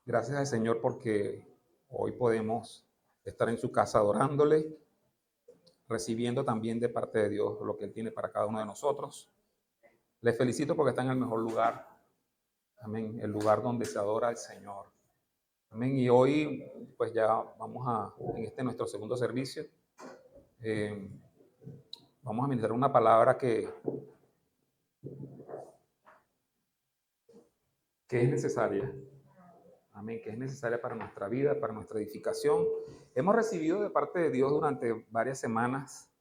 Gracias al Señor porque hoy podemos estar en su casa adorándole, recibiendo también de parte de Dios lo que Él tiene para cada uno de nosotros. Les felicito porque están en el mejor lugar. Amén. El lugar donde se adora al Señor. Amén. Y hoy, pues ya en este nuestro segundo servicio, eh, vamos a ministrar una palabra que es necesaria. Amén, que es necesaria para nuestra vida, para nuestra edificación. Hemos recibido de parte de Dios durante varias semanas.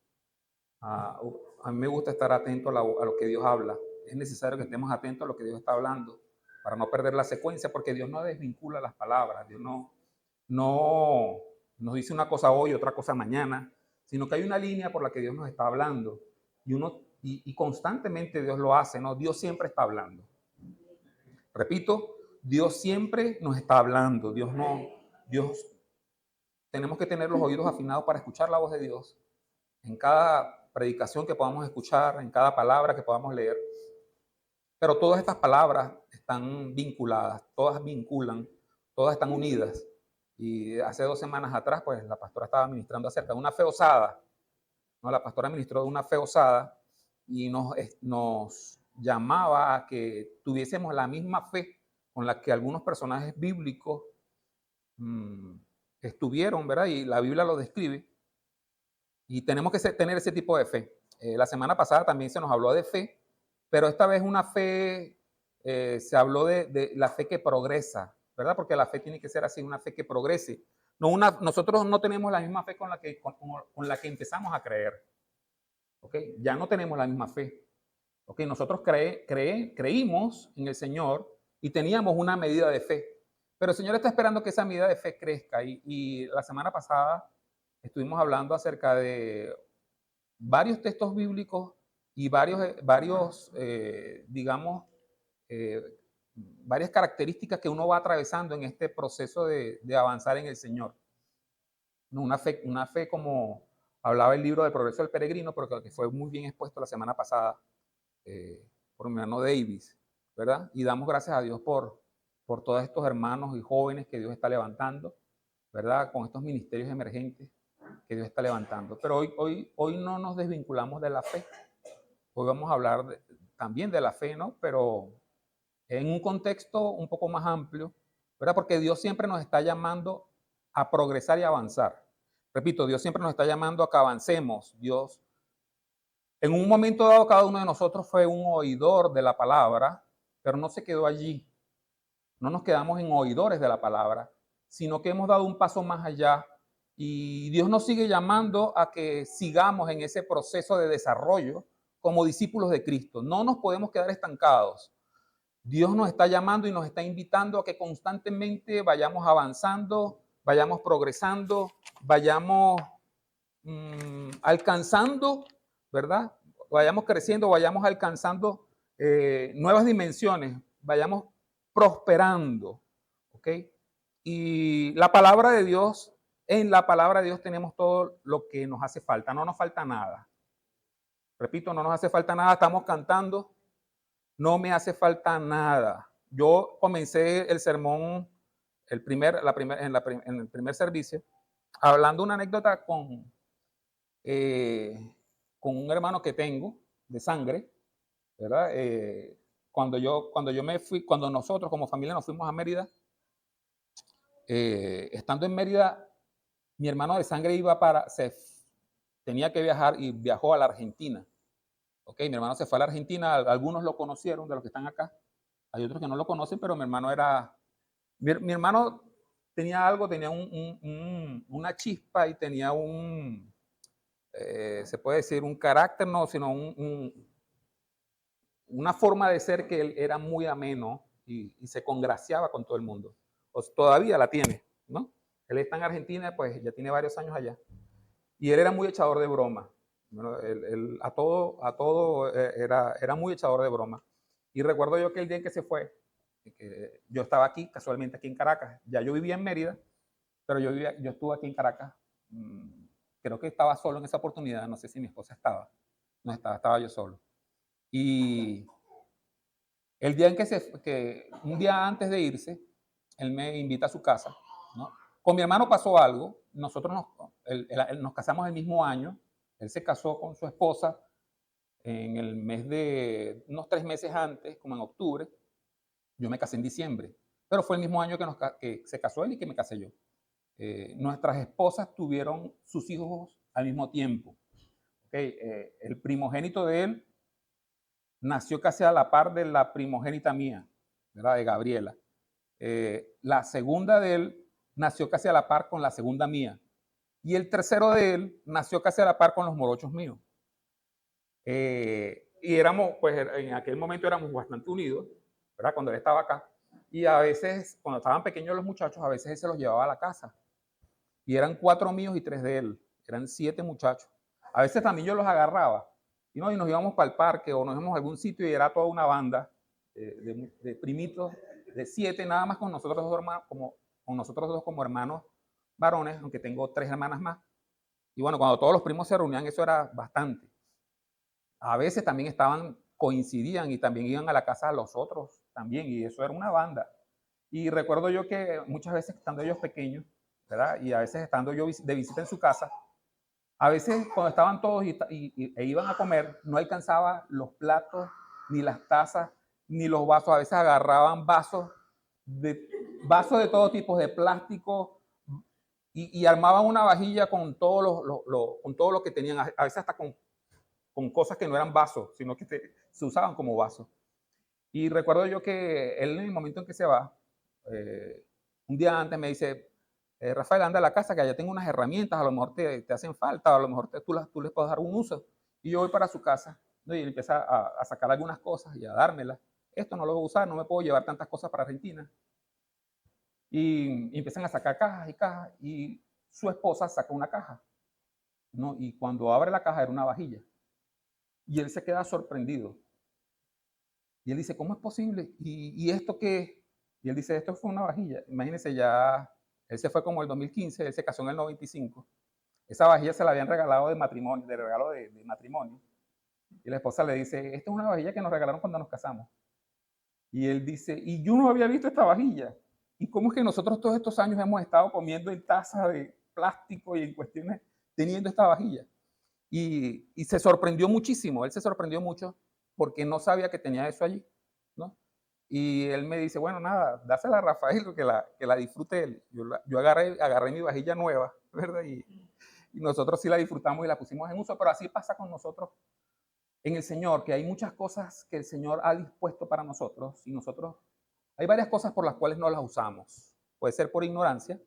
A mí me gusta estar atento a lo que Dios habla. Es necesario que estemos atentos a lo que Dios está hablando para no perder la secuencia, porque Dios no desvincula las palabras. Dios no nos dice una cosa hoy, otra cosa mañana, sino que hay una línea por la que Dios nos está hablando. Y constantemente Dios lo hace, ¿no? Dios siempre está hablando. Repito, Dios siempre nos está hablando. Dios, tenemos que tener los oídos afinados para escuchar la voz de Dios en cada predicación que podamos escuchar, en cada palabra que podamos leer. Pero todas estas palabras están vinculadas, todas vinculan, todas están unidas. Y hace 2 semanas atrás, pues la pastora estaba ministrando acerca de una fe osada, ¿no? La pastora ministró de una fe osada y nos llamaba a que tuviésemos la misma fe con la que algunos personajes bíblicos mmm, estuvieron, ¿verdad? Y la Biblia lo describe. Y tenemos que tener ese tipo de fe. La semana pasada también se nos habló de fe, pero esta vez una fe, se habló de la fe que progresa, ¿verdad? Porque la fe tiene que ser así, una fe que progrese. Nosotros no tenemos la misma fe con la que empezamos a creer. ¿Okay? Ya no tenemos la misma fe. ¿Okay? Nosotros creímos en el Señor y teníamos una medida de fe. Pero el Señor está esperando que esa medida de fe crezca. Y la semana pasada estuvimos hablando acerca de varios textos bíblicos y digamos, eh, varias características que uno va atravesando en este proceso de avanzar en el Señor. Una fe como hablaba el libro del Progreso del Peregrino, porque que fue muy bien expuesto la semana pasada por mi hermano Davis, ¿verdad? Y damos gracias a Dios por todos estos hermanos y jóvenes que Dios está levantando, ¿verdad? Con estos ministerios emergentes que Dios está levantando. Pero hoy no nos desvinculamos de la fe. Hoy vamos a hablar también de la fe, ¿no? Pero en un contexto un poco más amplio, ¿verdad? Porque Dios siempre nos está llamando a progresar y avanzar. Repito, Dios siempre nos está llamando a que avancemos. Dios, en un momento dado, cada uno de nosotros fue un oidor de la palabra, pero no se quedó allí. No nos quedamos en oidores de la palabra, sino que hemos dado un paso más allá y Dios nos sigue llamando a que sigamos en ese proceso de desarrollo como discípulos de Cristo. No nos podemos quedar estancados. Dios nos está llamando y nos está invitando a que constantemente vayamos avanzando, vayamos progresando, vayamos alcanzando, ¿verdad? Vayamos creciendo, vayamos alcanzando nuevas dimensiones, vayamos prosperando, ¿ok? Y la palabra de Dios, en la palabra de Dios tenemos todo lo que nos hace falta, no nos falta nada. Repito, no nos hace falta nada, estamos cantando, no me hace falta nada. Yo comencé el sermón, en el primer servicio, hablando una anécdota con un hermano que tengo de sangre, ¿verdad? Cuando nosotros como familia nos fuimos a Mérida, estando en Mérida, mi hermano de sangre tenía que viajar y viajó a la Argentina. Ok, mi hermano se fue a la Argentina, algunos lo conocieron de los que están acá, hay otros que no lo conocen, pero mi hermano tenía algo, tenía una chispa y tenía se puede decir, un carácter, no, sino una forma de ser que él era muy ameno y se congraciaba con todo el mundo. Todavía la tiene, ¿no? Él está en Argentina, pues ya tiene varios años allá. Y él era muy echador de broma. Bueno, él a todo era muy echador de broma. Y recuerdo yo que el día en que se fue, que yo estaba aquí, casualmente aquí en Caracas. Ya yo vivía en Mérida, pero yo estuve aquí en Caracas. Creo que estaba solo en esa oportunidad. No sé si mi esposa estaba. No estaba yo solo. Y el día en que un día antes de irse, él me invita a su casa, ¿no? Con mi hermano pasó algo, nosotros nos casamos el mismo año, él se casó con su esposa en el mes de, unos 3 meses antes, como en octubre, yo me casé en diciembre, pero fue el mismo año que se casó él y que me casé yo. Nuestras esposas tuvieron sus hijos al mismo tiempo. ¿Okay? El primogénito de él nació casi a la par de la primogénita mía, ¿verdad? De Gabriela. La segunda de él nació casi a la par con la segunda mía. Y el tercero de él nació casi a la par con los morochos míos. Y éramos, pues en aquel momento éramos bastante unidos, ¿verdad? Cuando él estaba acá. Y a veces, cuando estaban pequeños los muchachos, a veces él se los llevaba a la casa. Y eran 4 míos y 3 de él. Eran 7 muchachos. A veces también yo los agarraba. Y nos íbamos para el parque o nos íbamos a algún sitio y era toda una banda de primitos de 7, nada más con nosotros dos hermanos, con nosotros dos como hermanos varones, aunque tengo 3 hermanas más. Y bueno, cuando todos los primos se reunían, eso era bastante. A veces también coincidían y también iban a la casa de los otros también, y eso era una banda. Y recuerdo yo que muchas veces estando ellos pequeños, ¿verdad? Y a veces estando yo de visita en su casa, a veces cuando estaban todos e iban a comer, no alcanzaba los platos, ni las tazas, ni los vasos. A veces agarraban vasos de todo tipo, de plástico, y armaban una vajilla con con todo lo que tenían, a veces hasta con cosas que no eran vasos, sino que se usaban como vasos. Y recuerdo yo que él en el momento en que se va, un día antes me dice, Rafael, anda a la casa que allá tengo unas herramientas, a lo mejor te hacen falta, a lo mejor tú les puedes dar un uso. Y yo voy para su casa, ¿no? Y él empieza a sacar algunas cosas y a dármelas. Esto no lo voy a usar, no me puedo llevar tantas cosas para Argentina. Y empiezan a sacar cajas y cajas, y su esposa saca una caja, ¿no? Y cuando abre la caja era una vajilla. Y él se queda sorprendido. Y él dice, ¿cómo es posible? ¿Y esto qué? Y él dice, esto fue una vajilla. Imagínense, ya, él se fue como el 2015, él se casó en el 95. Esa vajilla se la habían regalado de matrimonio, de regalo de matrimonio. Y la esposa le dice, esta es una vajilla que nos regalaron cuando nos casamos. Y él dice, y yo no había visto esta vajilla. ¿Y cómo es que nosotros todos estos años hemos estado comiendo en tazas de plástico y en cuestiones teniendo esta vajilla? Y se sorprendió muchísimo, él se sorprendió mucho porque no sabía que tenía eso allí, ¿no? Y él me dice, bueno, nada, dásela a Rafael, que la disfrute él. Yo agarré mi vajilla nueva, ¿verdad? Y nosotros sí la disfrutamos y la pusimos en uso, pero así pasa con nosotros en el Señor, que hay muchas cosas que el Señor ha dispuesto para nosotros y nosotros, hay varias cosas por las cuales no las usamos. Puede ser por ignorancia,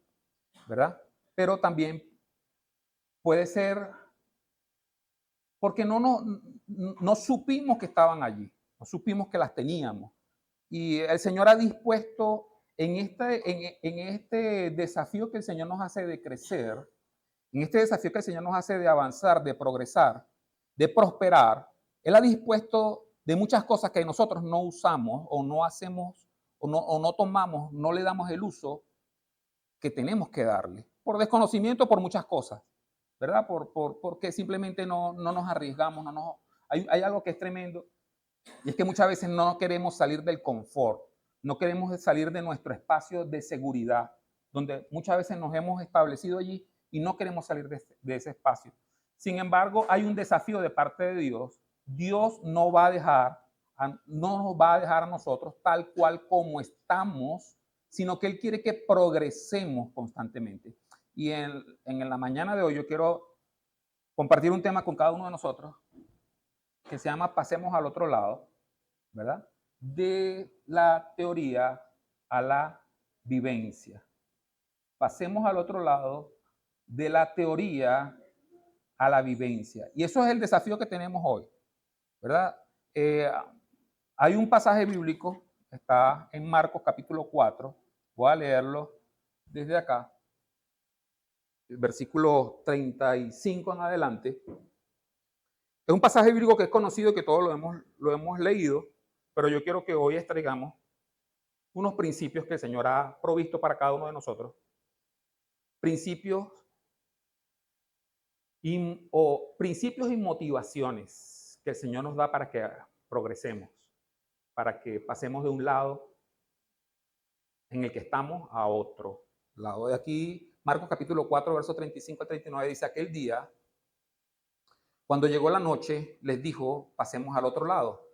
¿verdad? Pero también puede ser porque no supimos que estaban allí, no supimos que las teníamos. Y el Señor ha dispuesto en este desafío que el Señor nos hace de crecer, en este desafío que el Señor nos hace de avanzar, de progresar, de prosperar, Él ha dispuesto de muchas cosas que nosotros no usamos o no hacemos o no tomamos, no le damos el uso que tenemos que darle, por desconocimiento, por muchas cosas, ¿verdad? Porque simplemente no nos arriesgamos, hay algo que es tremendo, y es que muchas veces no queremos salir del confort, no queremos salir de nuestro espacio de seguridad, donde muchas veces nos hemos establecido allí y no queremos salir de ese espacio. Sin embargo, hay un desafío de parte de Dios. Dios no nos va a dejar a nosotros tal cual como estamos, sino que Él quiere que progresemos constantemente. Y en la mañana de hoy yo quiero compartir un tema con cada uno de nosotros que se llama Pasemos al otro lado, ¿verdad? De la teoría a la vivencia. Pasemos al otro lado de la teoría a la vivencia. Y eso es el desafío que tenemos hoy, ¿verdad? Hay un pasaje bíblico, está en Marcos capítulo 4, voy a leerlo desde acá, el versículo 35 en adelante. Es un pasaje bíblico que es conocido, que todos lo hemos leído, pero yo quiero que hoy extraigamos unos principios que el Señor ha provisto para cada uno de nosotros. Principios principios y motivaciones que el Señor nos da para que progresemos, para que pasemos de un lado en el que estamos a otro lado. De aquí, Marcos capítulo 4, versos 35 al 39, dice: aquel día, cuando llegó la noche, les dijo: pasemos al otro lado.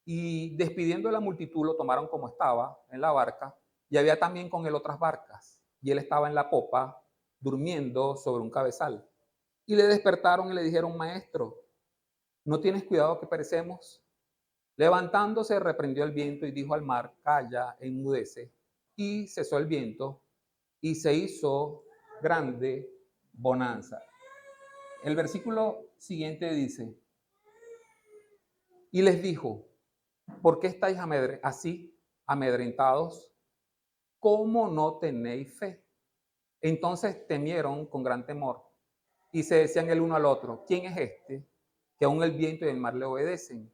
Y despidiendo de la multitud, lo tomaron como estaba, en la barca, y había también con él otras barcas. Y él estaba en la popa, durmiendo sobre un cabezal. Y le despertaron y le dijeron: maestro, ¿no tienes cuidado que perecemos? Levantándose, reprendió el viento y dijo al mar: calla, enmudece. Y cesó el viento y se hizo grande bonanza. El versículo siguiente dice: y les dijo: ¿por qué estáis así amedrentados? ¿Cómo no tenéis fe? Entonces temieron con gran temor y se decían el uno al otro: ¿quién es este que aún el viento y el mar le obedecen?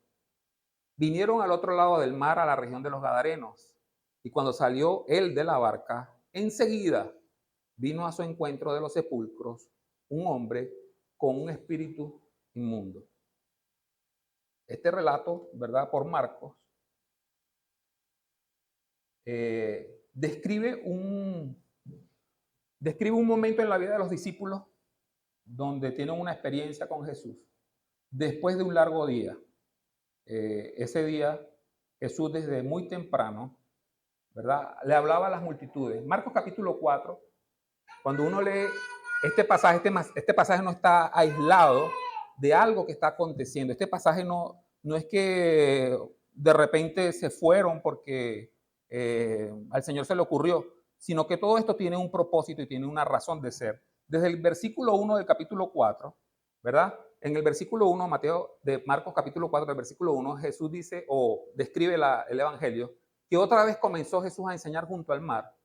Vinieron al otro lado del mar, a la región de los Gadarenos, y cuando salió él de la barca, enseguida vino a su encuentro de los sepulcros un hombre con un espíritu inmundo. Este relato, ¿verdad?, por Marcos, describe un momento en la vida de los discípulos donde tienen una experiencia con Jesús después de un largo día. Ese día Jesús desde muy temprano, ¿verdad?, le hablaba a las multitudes. Marcos capítulo 4, cuando uno lee este pasaje no está aislado de algo que está aconteciendo. Este pasaje no es que de repente se fueron porque al Señor se le ocurrió, sino que todo esto tiene un propósito y tiene una razón de ser. Desde el versículo 1 del capítulo 4, ¿verdad? En el versículo 1, de Marcos capítulo 4, del versículo 1, Jesús dice o describe el Evangelio, que otra vez comenzó Jesús a enseñar junto al mar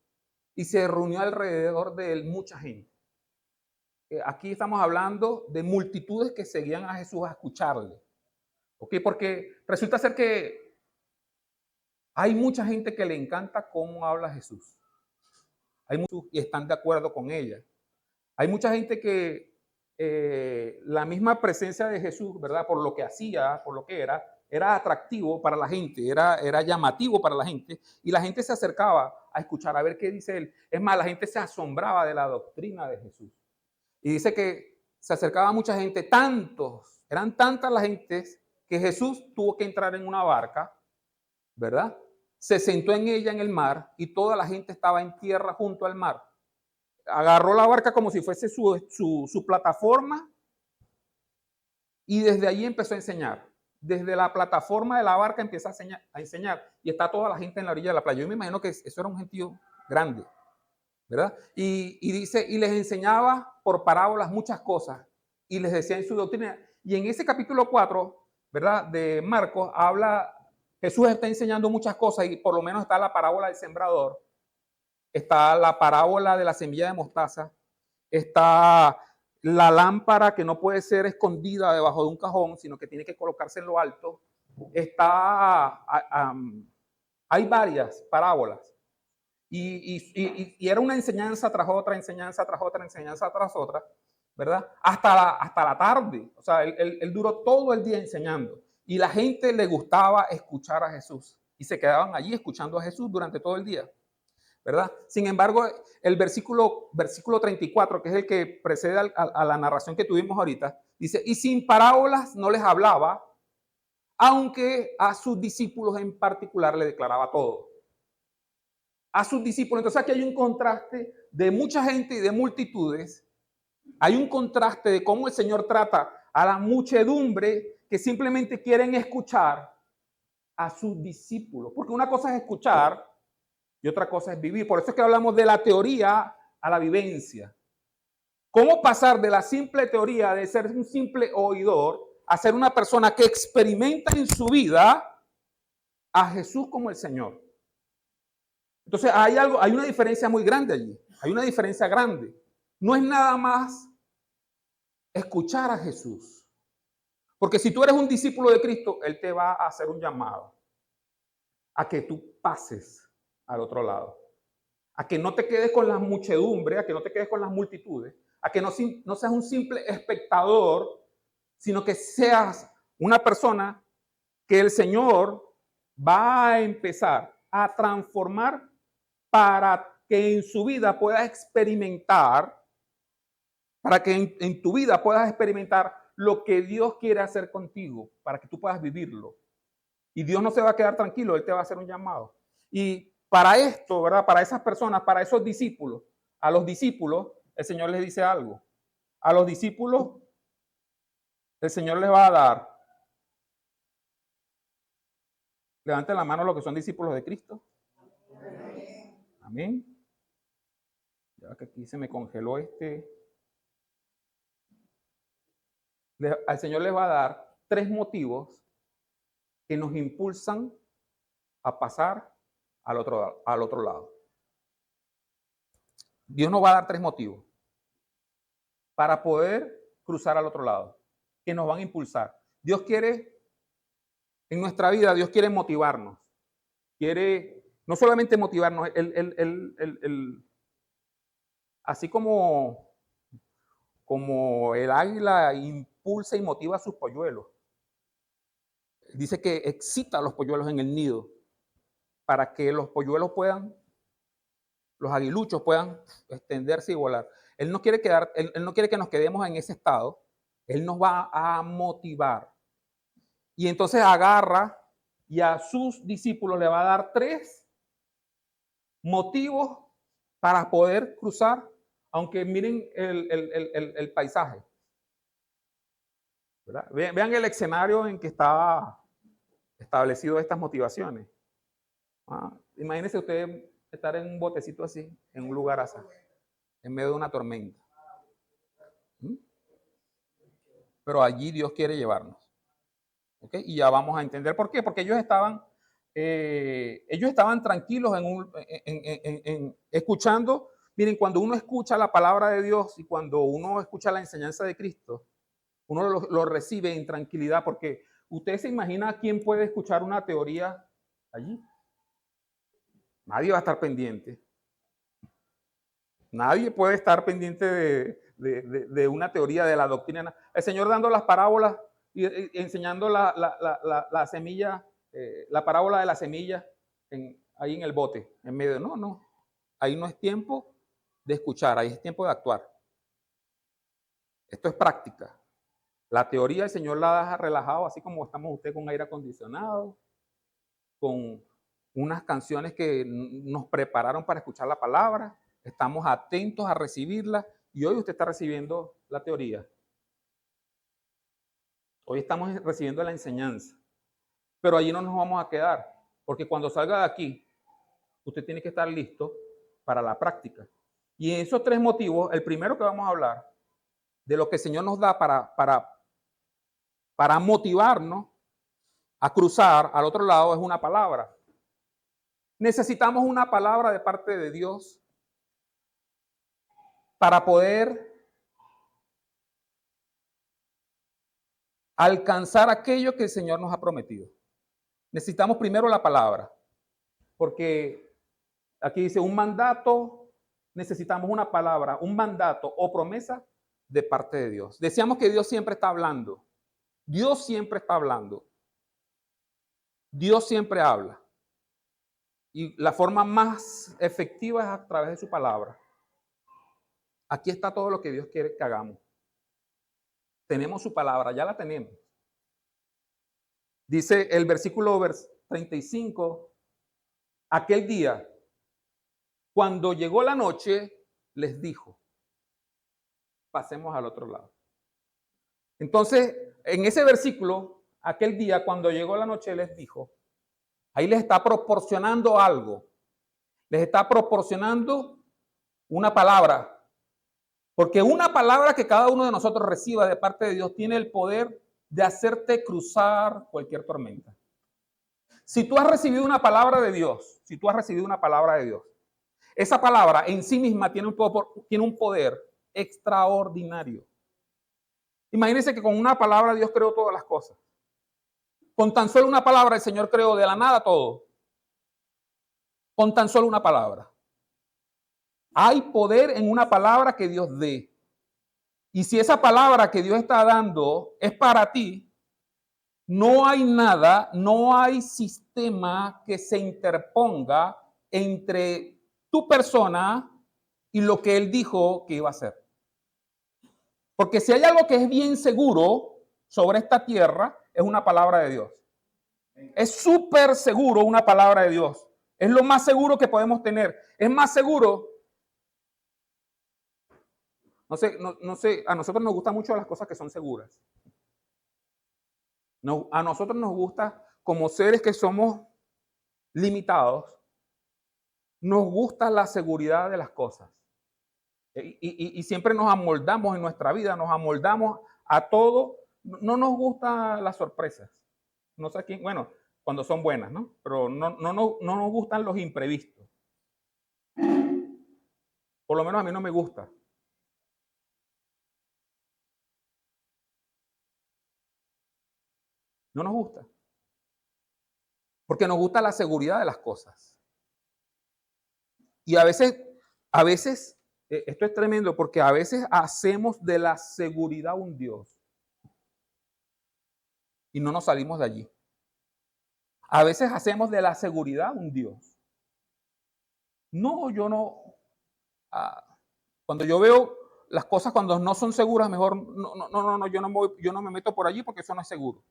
y se reunió alrededor de él mucha gente. Aquí estamos hablando de multitudes que seguían a Jesús a escucharle. ¿Ok? Porque resulta ser que hay mucha gente que le encanta cómo habla Jesús. Hay muchos y están de acuerdo con ella. Hay mucha gente que la misma presencia de Jesús, ¿verdad?, por lo que hacía, por lo que era atractivo para la gente, era llamativo para la gente, y la gente se acercaba a escuchar, a ver qué dice él. Es más, la gente se asombraba de la doctrina de Jesús. Y dice que se acercaba mucha gente, eran tantas las gentes que Jesús tuvo que entrar en una barca, ¿verdad? Se sentó en ella en el mar y toda la gente estaba en tierra junto al mar. Agarró la barca como si fuese su plataforma y desde allí empezó a enseñar. Desde la plataforma de la barca empieza a enseñar y está toda la gente en la orilla de la playa. Yo me imagino que eso era un gentío grande, ¿verdad? Y dice, y les enseñaba por parábolas muchas cosas y les decía en su doctrina. Y en ese capítulo 4, ¿verdad?, de Marcos, Jesús está enseñando muchas cosas y por lo menos está la parábola del sembrador, está la parábola de la semilla de mostaza, está la lámpara que no puede ser escondida debajo de un cajón, sino que tiene que colocarse en lo alto. Hay varias parábolas. Y era una enseñanza tras otra, enseñanza tras otra, enseñanza tras otra, ¿verdad? Hasta la tarde. O sea, él duró todo el día enseñando. Y la gente le gustaba escuchar a Jesús. Y se quedaban allí escuchando a Jesús durante todo el día, ¿verdad? Sin embargo, el versículo 34, que es el que precede a la narración que tuvimos ahorita, dice: y sin parábolas no les hablaba, aunque a sus discípulos en particular le declaraba todo. A sus discípulos. Entonces aquí hay un contraste de mucha gente y de multitudes. Hay un contraste de cómo el Señor trata a la muchedumbre que simplemente quieren escuchar a sus discípulos. Porque una cosa es escuchar y otra cosa es vivir. Por eso es que hablamos de la teoría a la vivencia. ¿Cómo pasar de la simple teoría de ser un simple oidor a ser una persona que experimenta en su vida a Jesús como el Señor? Entonces hay una diferencia muy grande allí. Hay una diferencia grande. No es nada más escuchar a Jesús. Porque si tú eres un discípulo de Cristo, Él te va a hacer un llamado a que tú pases al otro lado. A que no te quedes con la muchedumbre, a que no te quedes con las multitudes, a que no seas un simple espectador, sino que seas una persona que el Señor va a empezar a transformar para que en su vida pueda experimentar, para que en tu vida puedas experimentar lo que Dios quiere hacer contigo, para que tú puedas vivirlo. Y Dios no se va a quedar tranquilo, Él te va a hacer un llamado. Y para esto, ¿verdad? Para esas personas, para esos discípulos, a los discípulos, el Señor les dice algo. A los discípulos, el Señor les va a dar. Levanten la mano los que son discípulos de Cristo. Amén. Ya que aquí se me congeló al Señor les va a dar 3 motivos que nos impulsan a pasar al otro lado. Dios nos va a dar 3 motivos para poder cruzar al otro lado, que nos van a impulsar. Dios quiere, en nuestra vida, Dios quiere motivarnos. Quiere no solamente motivarnos, así como el águila impulsa y motiva a sus polluelos. Dice que excita a los polluelos en el nido para que los polluelos los aguiluchos puedan extenderse y volar. Él no quiere que nos quedemos en ese estado. Él nos va a motivar. Y entonces agarra y a sus discípulos le va a dar 3 motivos para poder cruzar, aunque miren el paisaje. ¿Verdad? Vean el escenario en que está establecido estas motivaciones. Imagínense usted estar en un botecito así, en un lugar así, en medio de una tormenta. Pero allí Dios quiere llevarnos. ¿Okay? Y ya vamos a entender por qué. Porque ellos estaban tranquilos escuchando. Miren, cuando uno escucha la palabra de Dios y cuando uno escucha la enseñanza de Cristo, uno lo recibe en tranquilidad, porque usted se imagina quién puede escuchar una teoría allí. Nadie va a estar pendiente. Nadie puede estar pendiente de una teoría de la doctrina. El Señor dando las parábolas y enseñando la semilla, la parábola de la semilla ahí en el bote, en medio. No. Ahí no es tiempo de escuchar, ahí es tiempo de actuar. Esto es práctica. La teoría el Señor la deja relajado, así como estamos usted con aire acondicionado, con unas canciones que nos prepararon para escuchar la palabra. Estamos atentos a recibirla y hoy usted está recibiendo la teoría. Hoy estamos recibiendo la enseñanza. Pero allí no nos vamos a quedar, porque cuando salga de aquí, usted tiene que estar listo para la práctica. Y en esos 3 motivos, el primero que vamos a hablar, de lo que el Señor nos da para motivarnos a cruzar al otro lado, es una palabra. Necesitamos una palabra de parte de Dios para poder alcanzar aquello que el Señor nos ha prometido. Necesitamos primero la palabra, porque aquí dice un mandato, necesitamos una palabra, un mandato o promesa de parte de Dios. Decíamos que Dios siempre está hablando. Dios siempre está hablando. Dios siempre habla. Y la forma más efectiva es a través de su palabra. Aquí está todo lo que Dios quiere que hagamos. Tenemos su palabra, ya la tenemos. Dice el versículo 35, aquel día, cuando llegó la noche, les dijo, pasemos al otro lado. Entonces, en ese versículo, aquel día, cuando llegó la noche, les dijo, ahí les está proporcionando algo. Les está proporcionando una palabra. Porque una palabra que cada uno de nosotros reciba de parte de Dios tiene el poder de hacerte cruzar cualquier tormenta. Si tú has recibido una palabra de Dios, esa palabra en sí misma tiene un poder extraordinario. Imagínense que con una palabra Dios creó todas las cosas. Con tan solo una palabra el Señor creó de la nada todo. Con tan solo una palabra. Hay poder en una palabra que Dios dé. Y si esa palabra que Dios está dando es para ti, no hay nada, no hay sistema que se interponga entre tu persona y lo que Él dijo que iba a hacer. Porque si hay algo que es bien seguro sobre esta tierra, es una palabra de Dios. Es súper seguro una palabra de Dios. Es lo más seguro que podemos tener. Es más seguro. No sé, a nosotros nos gustan mucho las cosas que son seguras. No, a nosotros nos gusta, como seres que somos limitados, nos gusta la seguridad de las cosas. Y siempre nos amoldamos en nuestra vida, nos amoldamos a todo. No nos gustan las sorpresas. No sé quién, bueno, cuando son buenas, ¿no? Pero no nos gustan los imprevistos. Por lo menos a mí no me gusta. No nos gusta. Porque nos gusta la seguridad de las cosas. Y a veces, esto es tremendo porque a veces hacemos de la seguridad un Dios. Y no nos salimos de allí. A veces hacemos de la seguridad un Dios. No, yo no. Cuando yo veo las cosas cuando no son seguras, mejor no, yo no me meto por allí porque eso no es seguro.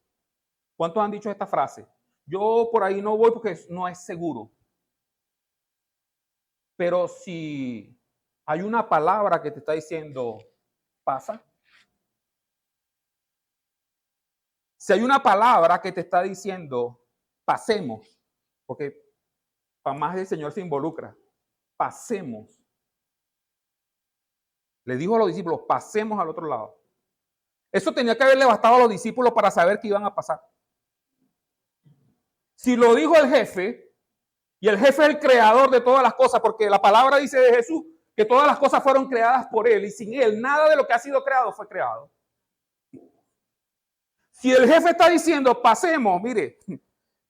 ¿Cuántos han dicho esta frase? Yo por ahí no voy porque no es seguro. Pero si hay una palabra que te está diciendo, pasa. Si hay una palabra que te está diciendo, pasemos, porque para más el Señor se involucra, pasemos. Le dijo a los discípulos, pasemos al otro lado. Eso tenía que haberle bastado a los discípulos para saber que iban a pasar. Si lo dijo el jefe, y el jefe es el creador de todas las cosas, porque la palabra dice de Jesús que todas las cosas fueron creadas por él, y sin él nada de lo que ha sido creado fue creado. Si el jefe está diciendo, pasemos, mire,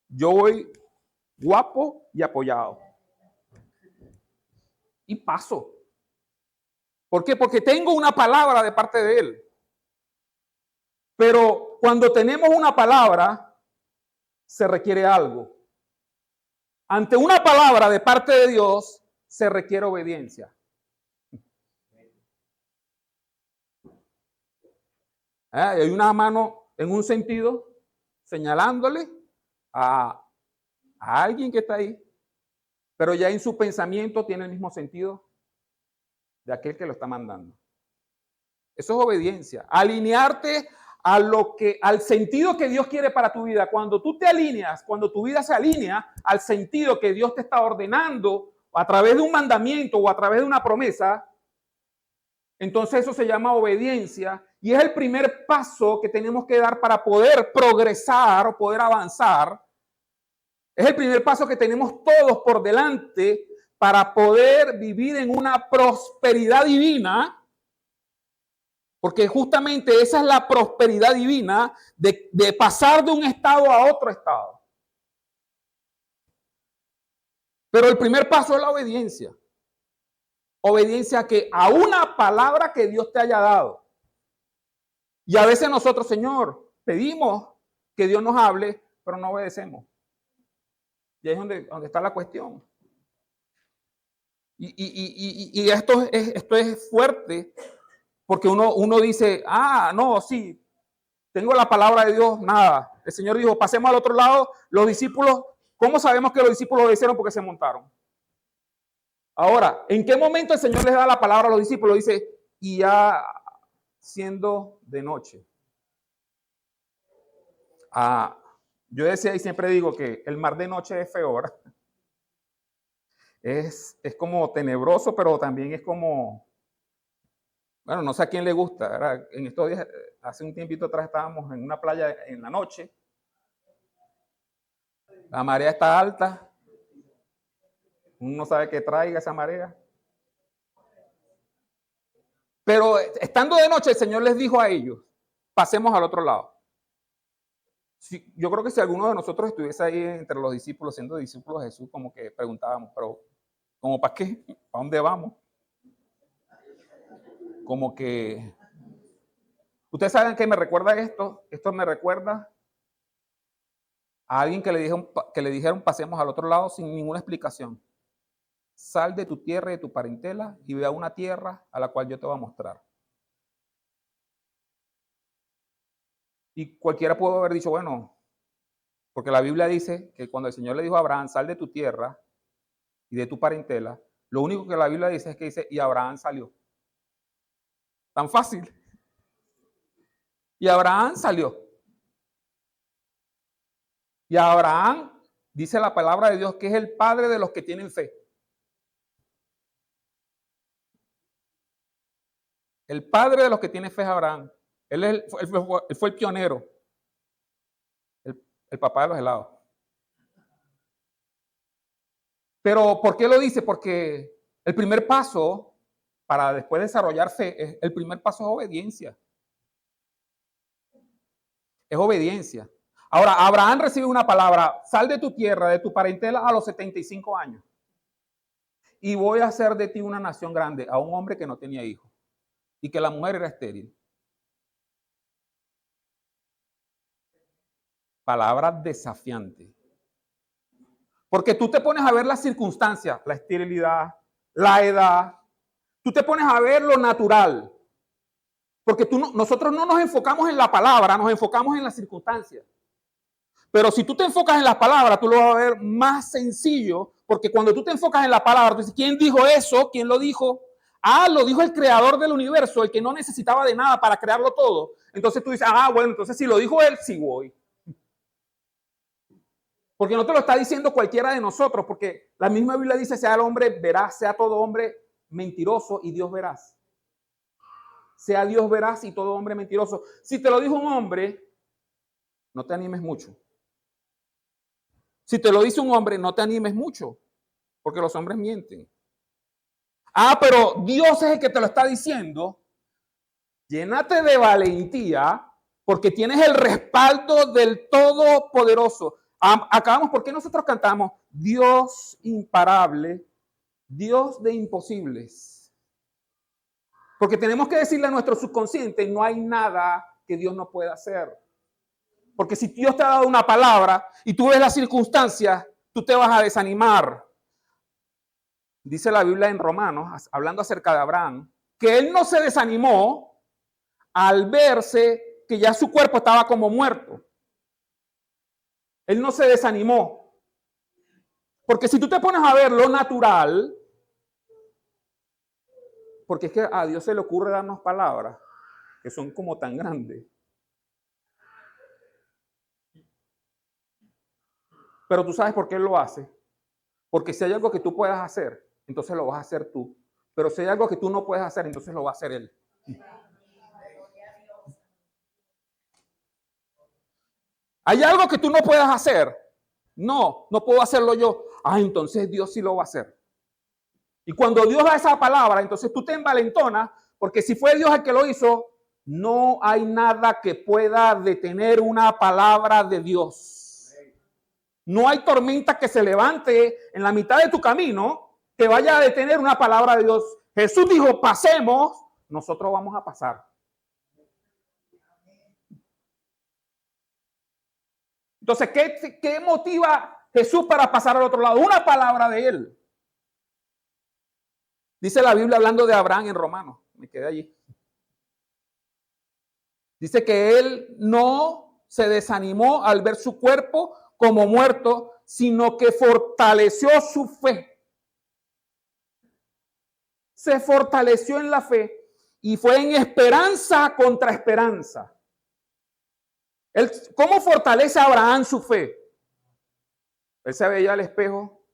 yo voy guapo y apoyado. Y paso. ¿Por qué? Porque tengo una palabra de parte de él. Pero cuando tenemos una palabra, se requiere algo. Ante una palabra de parte de Dios, se requiere obediencia. Hay una mano en un sentido señalándole a alguien que está ahí, pero ya en su pensamiento tiene el mismo sentido de aquel que lo está mandando. Eso es obediencia. Alinearte al sentido que Dios quiere para tu vida. Cuando tú te alineas, cuando tu vida se alinea al sentido que Dios te está ordenando a través de un mandamiento o a través de una promesa, entonces eso se llama obediencia y es el primer paso que tenemos que dar para poder progresar o poder avanzar. Es el primer paso que tenemos todos por delante para poder vivir en una prosperidad divina, porque justamente esa es la prosperidad divina de pasar de un estado a otro estado. Pero el primer paso es la obediencia. Obediencia a una palabra que Dios te haya dado. Y a veces nosotros, Señor, pedimos que Dios nos hable, pero no obedecemos. Y ahí es donde está la cuestión. Y esto es fuerte, porque uno dice, no, sí, tengo la palabra de Dios, nada. El Señor dijo, pasemos al otro lado. Los discípulos, ¿cómo sabemos que los discípulos obedecieron? Porque se montaron. Ahora, ¿en qué momento el Señor les da la palabra a los discípulos? Dice, y ya siendo de noche. Yo decía y siempre digo que el mar de noche es feo, ¿verdad? Es como tenebroso, pero también es como, bueno, no sé a quién le gusta, ¿verdad? En estos días, hace un tiempito atrás estábamos en una playa en la noche, la marea está alta, uno no sabe qué traiga esa marea. Pero estando de noche, el Señor les dijo a ellos, pasemos al otro lado. Yo creo que si alguno de nosotros estuviese ahí entre los discípulos, siendo discípulos de Jesús, como que preguntábamos, pero ¿cómo para qué? ¿A dónde vamos? Como que, ustedes saben que me recuerda esto me recuerda a alguien que le dijeron pasemos al otro lado sin ninguna explicación. sal de tu tierra y de tu parentela y ve a una tierra a la cual yo te voy a mostrar. Y cualquiera puede haber dicho, bueno, porque la Biblia dice que cuando el Señor le dijo a Abraham, sal de tu tierra y de tu parentela, lo único que la Biblia dice es que dice, y Abraham salió. Tan fácil. Y Abraham salió. Y Abraham, dice la palabra de Dios, que es el padre de los que tienen fe. El padre de los que tienen fe es Abraham. Él fue el pionero. El papá de los helados. Pero ¿por qué lo dice? Porque el primer paso para después desarrollar fe, el primer paso es obediencia. Es obediencia. Ahora, Abraham recibe una palabra, sal de tu tierra, de tu parentela a los 75 años. Y voy a hacer de ti una nación grande, a un hombre que no tenía hijos y que la mujer era estéril. Palabra desafiante. Porque tú te pones a ver las circunstancias, la esterilidad, la edad. Tú te pones a ver lo natural. Porque nosotros no nos enfocamos en la palabra, nos enfocamos en las circunstancias. Pero si tú te enfocas en las palabras, tú lo vas a ver más sencillo, porque cuando tú te enfocas en la palabra, tú dices, ¿quién dijo eso? ¿Quién lo dijo? Ah, lo dijo el creador del universo, el que no necesitaba de nada para crearlo todo. Entonces tú dices, ah, bueno, entonces si lo dijo él, sí voy. Porque no te lo está diciendo cualquiera de nosotros, porque la misma Biblia dice, sea el hombre veraz, sea todo hombre mentiroso y Dios veraz. Sea Dios veraz y todo hombre mentiroso. Si te lo dijo un hombre, no te animes mucho. Si te lo dice un hombre, no te animes mucho, porque los hombres mienten. Ah, pero Dios es el que te lo está diciendo. Llénate de valentía, porque tienes el respaldo del Todopoderoso. Acabamos, ¿por qué nosotros cantamos? Dios imparable, Dios de imposibles. Porque tenemos que decirle a nuestro subconsciente, no hay nada que Dios no pueda hacer. Porque si Dios te ha dado una palabra y tú ves las circunstancias, tú te vas a desanimar. Dice la Biblia en Romanos, hablando acerca de Abraham, que él no se desanimó al verse que ya su cuerpo estaba como muerto. Él no se desanimó. Porque si tú te pones a ver lo natural, porque es que a Dios se le ocurre darnos palabras que son como tan grandes. Pero tú sabes por qué Él lo hace. Porque si hay algo que tú puedas hacer, entonces lo vas a hacer tú. Pero si hay algo que tú no puedes hacer, entonces lo va a hacer Él. ¿Hay algo que tú no puedas hacer? No, no puedo hacerlo yo. Ah, entonces Dios sí lo va a hacer. Y cuando Dios da esa palabra, entonces tú te envalentonas, porque si fue Dios el que lo hizo, no hay nada que pueda detener una palabra de Dios. No hay tormenta que se levante en la mitad de tu camino que vaya a detener una palabra de Dios. Jesús dijo, pasemos, nosotros vamos a pasar. Entonces, ¿qué motiva Jesús para pasar al otro lado? Una palabra de Él. Dice la Biblia hablando de Abraham en Romanos. Me quedé allí. Dice que él no se desanimó al ver su cuerpo como muerto, sino que fortaleció su fe. Se fortaleció en la fe y fue en esperanza contra esperanza. ¿Cómo fortalece Abraham su fe? Él se veía al espejo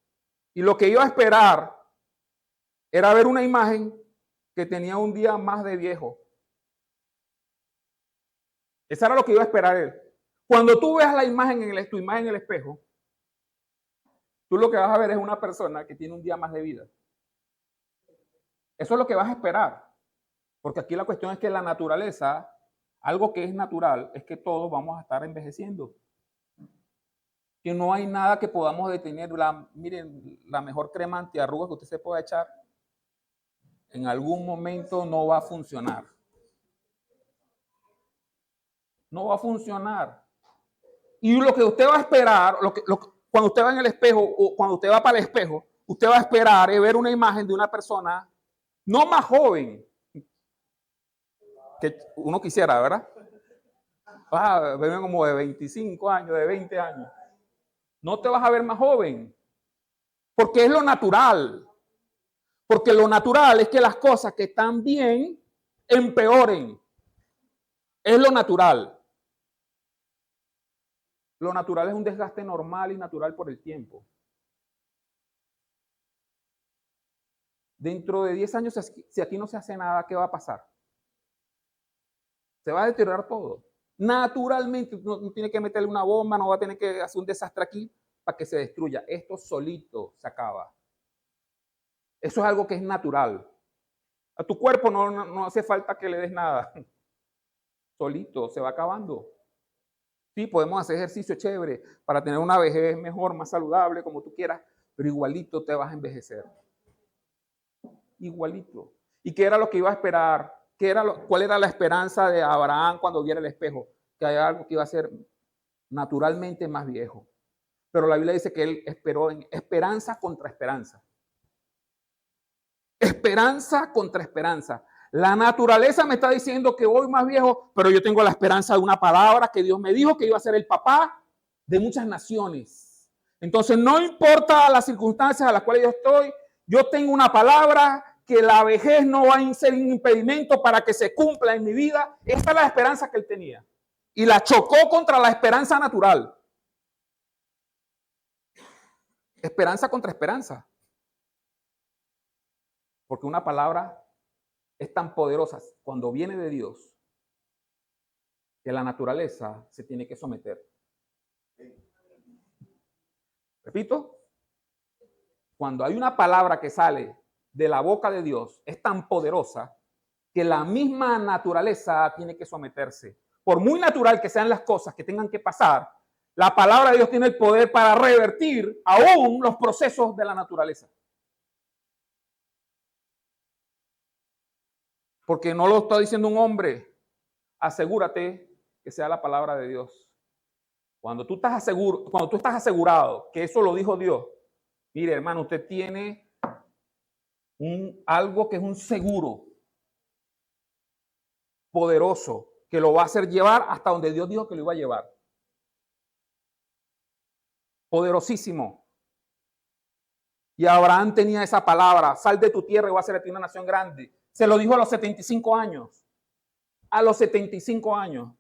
y lo que iba a esperar era ver una imagen que tenía un día más de viejo. Eso era lo que iba a esperar él. Cuando tú veas la imagen tu imagen en el espejo, tú lo que vas a ver es una persona que tiene un día más de vida. Eso es lo que vas a esperar. Porque aquí la cuestión es que la naturaleza, algo que es natural, es que todos vamos a estar envejeciendo. Que no hay nada que podamos detener. Miren, la mejor crema antiarrugas que usted se pueda echar, en algún momento no va a funcionar. No va a funcionar. Y lo que usted va a esperar, cuando usted va en el espejo o cuando usted va para el espejo, usted va a esperar ver una imagen de una persona no más joven que uno quisiera, ¿verdad? Ven como de 25 años, de 20 años. No te vas a ver más joven, porque es lo natural. Porque lo natural es que las cosas que están bien empeoren. Es lo natural. Lo natural es un desgaste normal y natural por el tiempo. Dentro de 10 años, si aquí no se hace nada, ¿qué va a pasar? Se va a deteriorar todo. Naturalmente, no tiene que meterle una bomba, no va a tener que hacer un desastre aquí para que se destruya. Esto solito se acaba. Eso es algo que es natural. A tu cuerpo no hace falta que le des nada. Solito se va acabando. Sí, podemos hacer ejercicio chévere para tener una vejez mejor, más saludable, como tú quieras, pero igualito te vas a envejecer. Igualito. ¿Y qué era lo que iba a esperar? ¿Cuál era la esperanza de Abraham cuando viera el espejo? Que hay algo que iba a ser naturalmente más viejo. Pero la Biblia dice que él esperó en esperanza contra esperanza. Esperanza contra esperanza. La naturaleza me está diciendo que voy más viejo, pero yo tengo la esperanza de una palabra que Dios me dijo que iba a ser el papá de muchas naciones. Entonces, no importa las circunstancias a las cuales yo estoy, yo tengo una palabra que la vejez no va a ser un impedimento para que se cumpla en mi vida. Esta es la esperanza que él tenía. Y la chocó contra la esperanza natural. Esperanza contra esperanza. Porque una palabra es tan poderosa cuando viene de Dios que la naturaleza se tiene que someter. Repito, cuando hay una palabra que sale de la boca de Dios, es tan poderosa que la misma naturaleza tiene que someterse. Por muy natural que sean las cosas que tengan que pasar, la palabra de Dios tiene el poder para revertir aún los procesos de la naturaleza. Porque no lo está diciendo un hombre. Asegúrate que sea la palabra de Dios. Cuando tú estás asegurado que eso lo dijo Dios, mire, hermano, usted tiene algo que es un seguro poderoso que lo va a hacer llevar hasta donde Dios dijo que lo iba a llevar. Poderosísimo. Y Abraham tenía esa palabra: sal de tu tierra y voy a hacer a ti una nación grande. Se lo dijo a los 75 años. A los 75 años.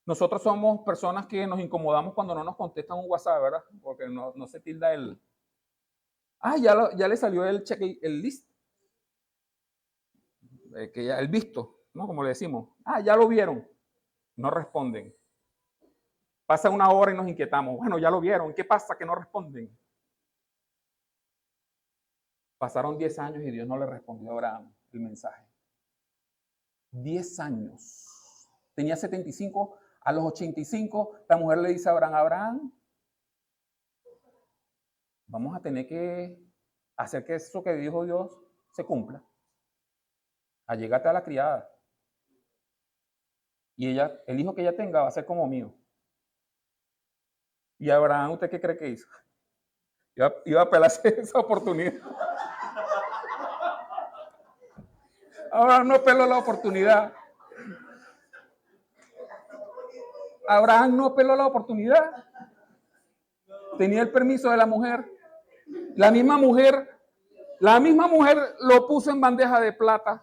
Nosotros somos personas que nos incomodamos cuando no nos contestan un WhatsApp, ¿verdad? Porque no se tilda el... ya le salió el check, el list. Que ya, el visto, ¿no? Como le decimos. Ya lo vieron. No responden. Pasa una hora y nos inquietamos. Bueno, ya lo vieron. ¿Qué pasa que no responden? Pasaron 10 años y Dios no le respondió a Abraham el mensaje. 10 años. Tenía 75. A los 85, la mujer le dice a Abraham, vamos a tener que hacer que eso que dijo Dios se cumpla. Allégate a la criada. Y el hijo que ella tenga va a ser como mío. Y Abraham, ¿usted qué cree que hizo? Iba a pelarse esa oportunidad. Abraham no peló la oportunidad. Abraham no peló la oportunidad. Tenía el permiso de la mujer. La misma mujer lo puso en bandeja de plata.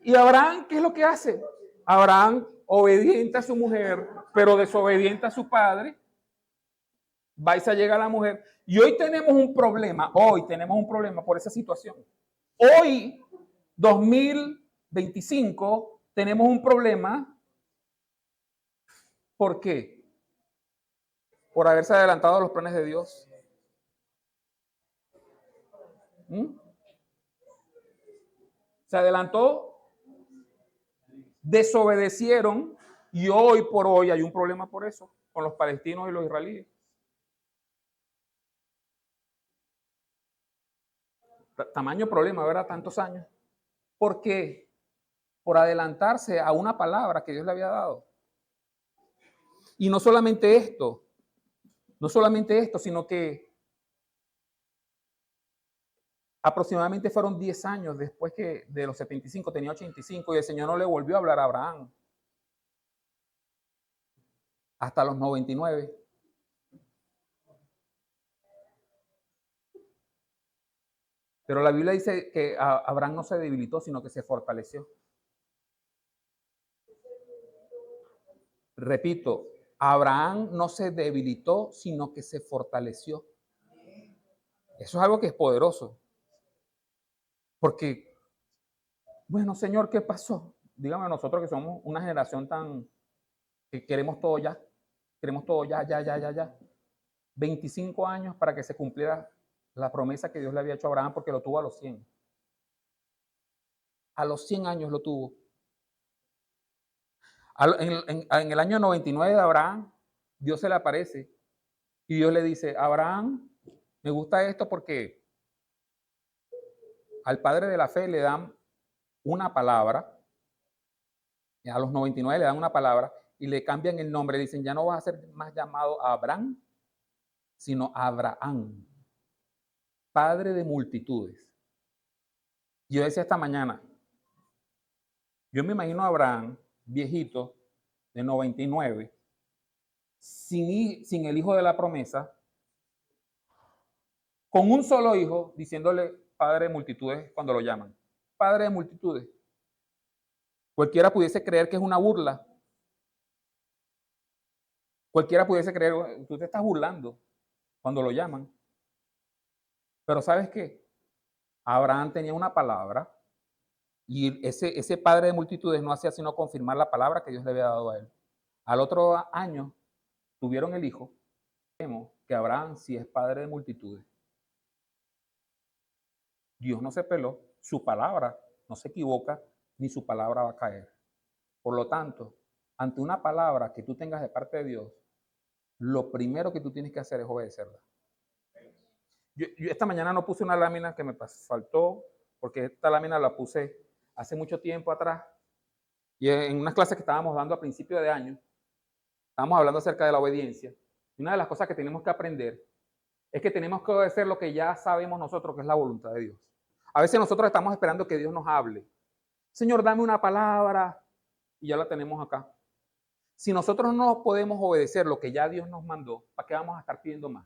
¿Y Abraham qué es lo que hace? Abraham, obediente a su mujer, pero desobediente a su padre, va y se llega a la mujer. Y hoy tenemos un problema por esa situación. Hoy, 2025, tenemos un problema. ¿Por qué? Por haberse adelantado a los planes de Dios. Se adelantó, desobedecieron, y hoy por hoy hay un problema por eso, con los palestinos y los israelíes. Tamaño problema, ¿verdad? Tantos años. ¿Por qué? Por adelantarse a una palabra que Dios le había dado. Y no solamente esto, No solamente esto, sino que aproximadamente fueron 10 años después que de los 75, tenía 85, y el Señor no le volvió a hablar a Abraham hasta los 99. Pero la Biblia dice que Abraham no se debilitó, sino que se fortaleció. Repito, Abraham no se debilitó, sino que se fortaleció. Eso es algo que es poderoso. Porque, bueno, Señor, ¿qué pasó? Dígame nosotros que somos una generación que queremos todo ya. Queremos todo ya, ya, ya, ya, ya. 25 años para que se cumpliera la promesa que Dios le había hecho a Abraham, porque lo tuvo a los 100. A los 100 años lo tuvo. En el año 99 de Abraham, Dios se le aparece y Dios le dice: Abraham, me gusta esto porque al padre de la fe le dan una palabra, a los 99 le dan una palabra y le cambian el nombre. Dicen: ya no vas a ser más llamado Abraham, sino Abraham, padre de multitudes. Yo decía esta mañana, yo me imagino a Abraham, viejito, de 99, sin el hijo de la promesa, con un solo hijo, diciéndole padre de multitudes cuando lo llaman. Padre de multitudes. Cualquiera pudiese creer que es una burla. Cualquiera pudiese creer, tú te estás burlando cuando lo llaman. Pero ¿sabes qué? Abraham tenía una palabra y ese padre de multitudes no hacía sino confirmar la palabra que Dios le había dado a él. Al otro año tuvieron el hijo. Vemos que Abraham sí es padre de multitudes. Dios no se peló, su palabra no se equivoca, ni su palabra va a caer. Por lo tanto, ante una palabra que tú tengas de parte de Dios, lo primero que tú tienes que hacer es obedecerla. Yo esta mañana no puse una lámina que me faltó, porque esta lámina la puse hace mucho tiempo atrás, y en unas clases que estábamos dando a principio de año, estábamos hablando acerca de la obediencia. Y una de las cosas que tenemos que aprender es que tenemos que obedecer lo que ya sabemos nosotros que es la voluntad de Dios. A veces nosotros estamos esperando que Dios nos hable. Señor, dame una palabra, y ya la tenemos acá. Si nosotros no podemos obedecer lo que ya Dios nos mandó, ¿para qué vamos a estar pidiendo más?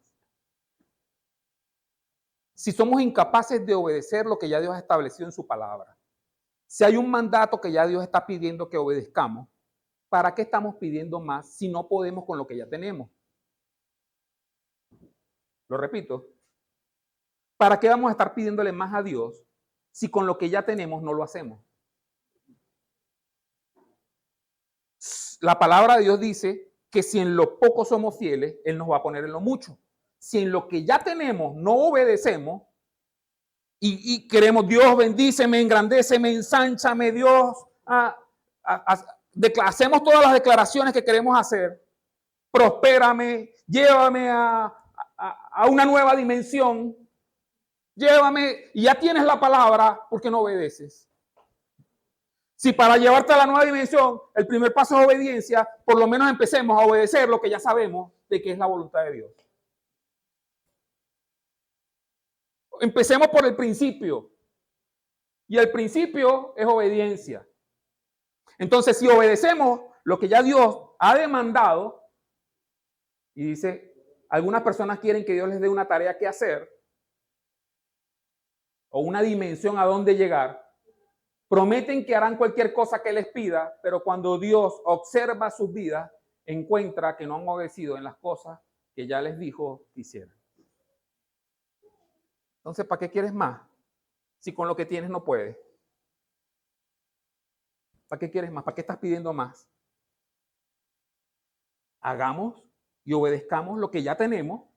Si somos incapaces de obedecer lo que ya Dios ha establecido en su palabra, si hay un mandato que ya Dios está pidiendo que obedezcamos, ¿para qué estamos pidiendo más si no podemos con lo que ya tenemos? Lo repito, ¿para qué vamos a estar pidiéndole más a Dios si con lo que ya tenemos no lo hacemos? La palabra de Dios dice que si en lo poco somos fieles, Él nos va a poner en lo mucho. Si en lo que ya tenemos no obedecemos y queremos, Dios bendíceme, engrandéceme, ensánchame, Dios, hacemos todas las declaraciones que queremos hacer, prospérame, llévame a una nueva dimensión, llévame, y ya tienes la palabra, ¿por qué no obedeces? Si para llevarte a la nueva dimensión, el primer paso es obediencia, por lo menos empecemos a obedecer lo que ya sabemos de que es la voluntad de Dios. Empecemos por el principio. Y el principio es obediencia. Entonces, si obedecemos lo que ya Dios ha demandado, y dice, algunas personas quieren que Dios les dé una tarea que hacer, o una dimensión a dónde llegar, prometen que harán cualquier cosa que les pida, pero cuando Dios observa sus vidas, encuentra que no han obedecido en las cosas que ya les dijo que hicieran. Entonces, ¿para qué quieres más? Si con lo que tienes no puedes. ¿Para qué quieres más? ¿Para qué estás pidiendo más? Hagamos y obedezcamos lo que ya tenemos,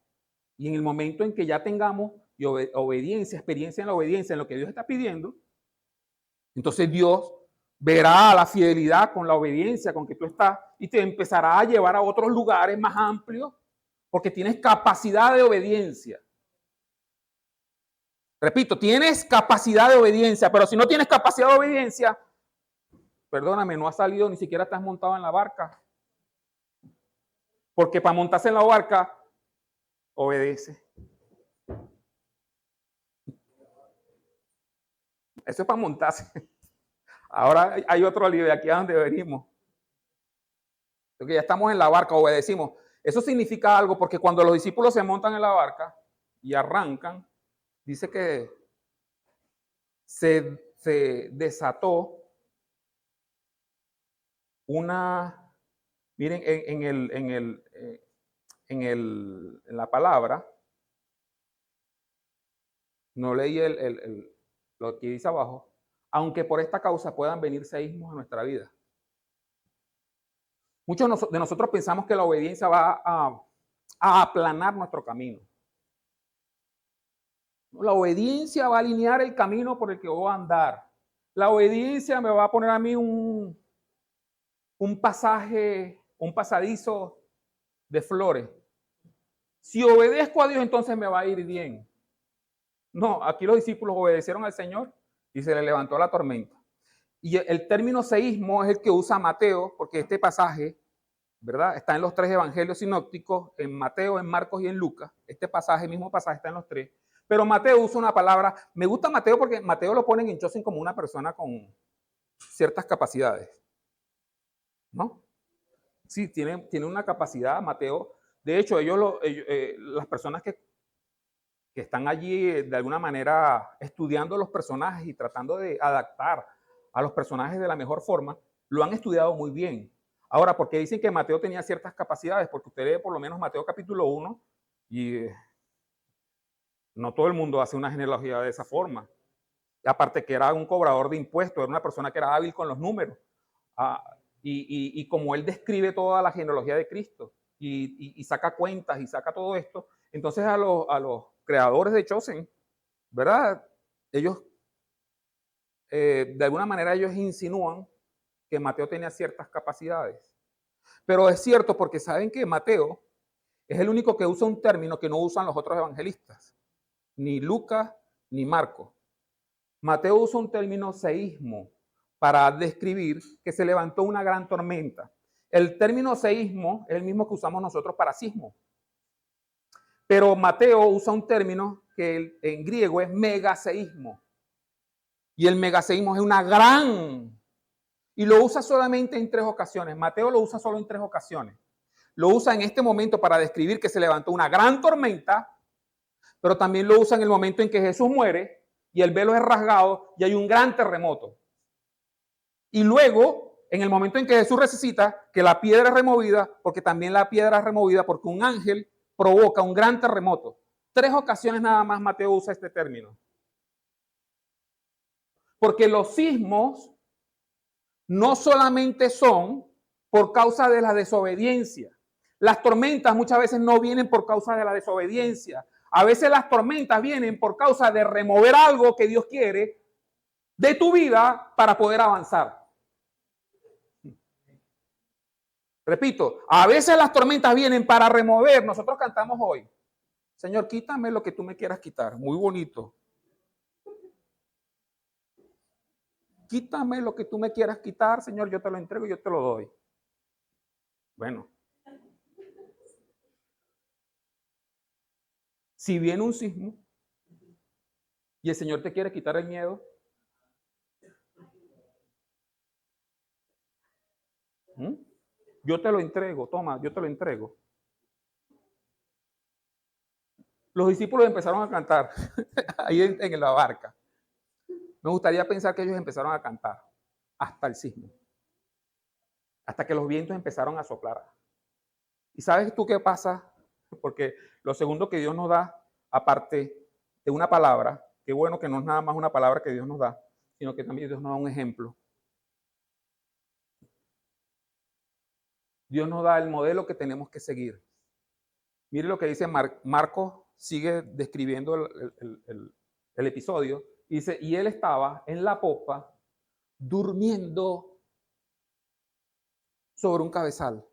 y en el momento en que ya tengamos y obediencia, experiencia en la obediencia, en lo que Dios está pidiendo, entonces Dios verá la fidelidad con la obediencia con que tú estás y te empezará a llevar a otros lugares más amplios porque tienes capacidad de obediencia. Repito, tienes capacidad de obediencia, pero si no tienes capacidad de obediencia, perdóname, no has salido, ni siquiera estás montado en la barca. Porque para montarse en la barca obedece. Eso es para montarse. Ahora hay otro lío de aquí a donde venimos. Porque ya estamos en la barca, obedecimos. Eso significa algo porque cuando los discípulos se montan en la barca y arrancan, dice que se desató una, miren, en la palabra, no leí lo que dice abajo, aunque por esta causa puedan venir seísmos a nuestra vida. Muchos de nosotros pensamos que la obediencia va a aplanar nuestro camino. La obediencia va a alinear el camino por el que voy a andar. La obediencia me va a poner a mí un pasadizo de flores. Si obedezco a Dios, entonces me va a ir bien. No, aquí los discípulos obedecieron al Señor y se le levantó la tormenta. Y el término seísmo es el que usa Mateo, porque este pasaje, ¿verdad? Está en los 3 evangelios sinópticos, en Mateo, en Marcos y en Lucas. Este pasaje, mismo pasaje, está en los 3. Pero Mateo usa una palabra, me gusta Mateo porque Mateo lo ponen en Chosen como una persona con ciertas capacidades, ¿no? Sí, tiene una capacidad, Mateo. De hecho, las personas que están allí de alguna manera estudiando los personajes y tratando de adaptar a los personajes de la mejor forma, lo han estudiado muy bien. Ahora, ¿por qué dicen que Mateo tenía ciertas capacidades? Porque usted lee por lo menos Mateo capítulo 1 y no todo el mundo hace una genealogía de esa forma. Y aparte que era un cobrador de impuestos, era una persona que era hábil con los números. Y como él describe toda la genealogía de Cristo y saca cuentas y saca todo esto, entonces a los creadores de Chosen, ¿verdad? Ellos, de alguna manera, ellos insinúan que Mateo tenía ciertas capacidades. Pero es cierto porque saben que Mateo es el único que usa un término que no usan los otros evangelistas, ni Lucas ni Marcos. Mateo usa un término seísmo para describir que se levantó una gran tormenta. El término seísmo es el mismo que usamos nosotros para sismo. Pero Mateo usa un término que en griego es megaseísmo. Y el megaseísmo es una gran. Y lo usa solamente en 3 ocasiones. Mateo lo usa solo en 3 ocasiones. Lo usa en este momento para describir que se levantó una gran tormenta, pero también lo usa en el momento en que Jesús muere y el velo es rasgado y hay un gran terremoto. Y luego, en el momento en que Jesús resucita, que la piedra es removida, porque también la piedra es removida porque un ángel provoca un gran terremoto. 3 ocasiones nada más Mateo usa este término. Porque los sismos no solamente son por causa de la desobediencia. Las tormentas muchas veces no vienen por causa de la desobediencia. A veces las tormentas vienen por causa de remover algo que Dios quiere de tu vida para poder avanzar. Repito, a veces las tormentas vienen para remover. Nosotros cantamos hoy: Señor, quítame lo que tú me quieras quitar. Muy bonito. Quítame lo que tú me quieras quitar, Señor, yo te lo entrego y yo te lo doy. Bueno. Si viene un sismo y el Señor te quiere quitar el miedo, yo te lo entrego, toma, yo te lo entrego. Los discípulos empezaron a cantar ahí en la barca. Me gustaría pensar que ellos empezaron a cantar hasta el sismo, hasta que los vientos empezaron a soplar. ¿Y sabes tú qué pasa? Porque lo segundo que Dios nos da, aparte de una palabra, qué bueno que no es nada más una palabra que Dios nos da, sino que también Dios nos da un ejemplo. Dios nos da el modelo que tenemos que seguir. Mire lo que dice Marcos, sigue describiendo el episodio. Dice, y él estaba en la popa durmiendo sobre un cabezal.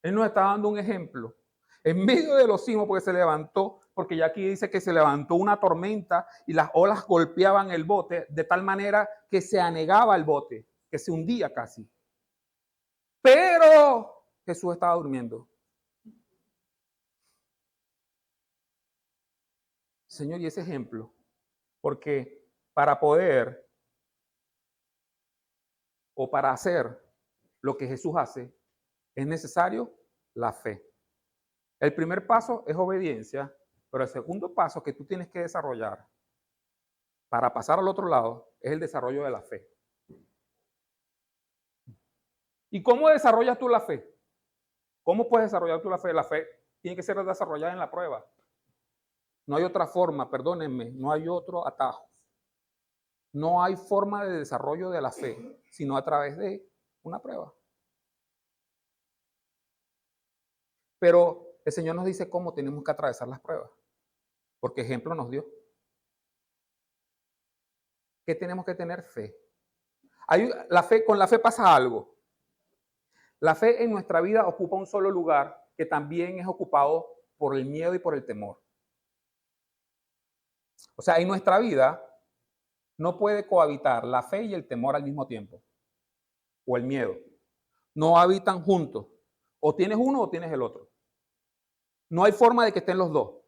Él nos está dando un ejemplo. En medio de los sismos, porque se levantó, porque ya aquí dice que se levantó una tormenta y las olas golpeaban el bote de tal manera que se anegaba el bote, que se hundía casi. Pero Jesús estaba durmiendo. Señor, y ese ejemplo, porque para poder o para hacer lo que Jesús hace, es necesario la fe. El primer paso es obediencia, pero el segundo paso que tú tienes que desarrollar para pasar al otro lado es el desarrollo de la fe. ¿Y cómo desarrollas tú la fe? ¿Cómo puedes desarrollar tú la fe? La fe tiene que ser desarrollada en la prueba. No hay otra forma, perdónenme, no hay otro atajo. No hay forma de desarrollo de la fe, sino a través de una prueba. Pero el Señor nos dice cómo tenemos que atravesar las pruebas, porque ejemplo nos dio. ¿Qué tenemos que tener? Fe. Con la fe pasa algo. La fe en nuestra vida ocupa un solo lugar que también es ocupado por el miedo y por el temor. O sea, en nuestra vida no puede cohabitar la fe y el temor al mismo tiempo, o el miedo. No habitan juntos. O tienes uno o tienes el otro. No hay forma de que estén los dos.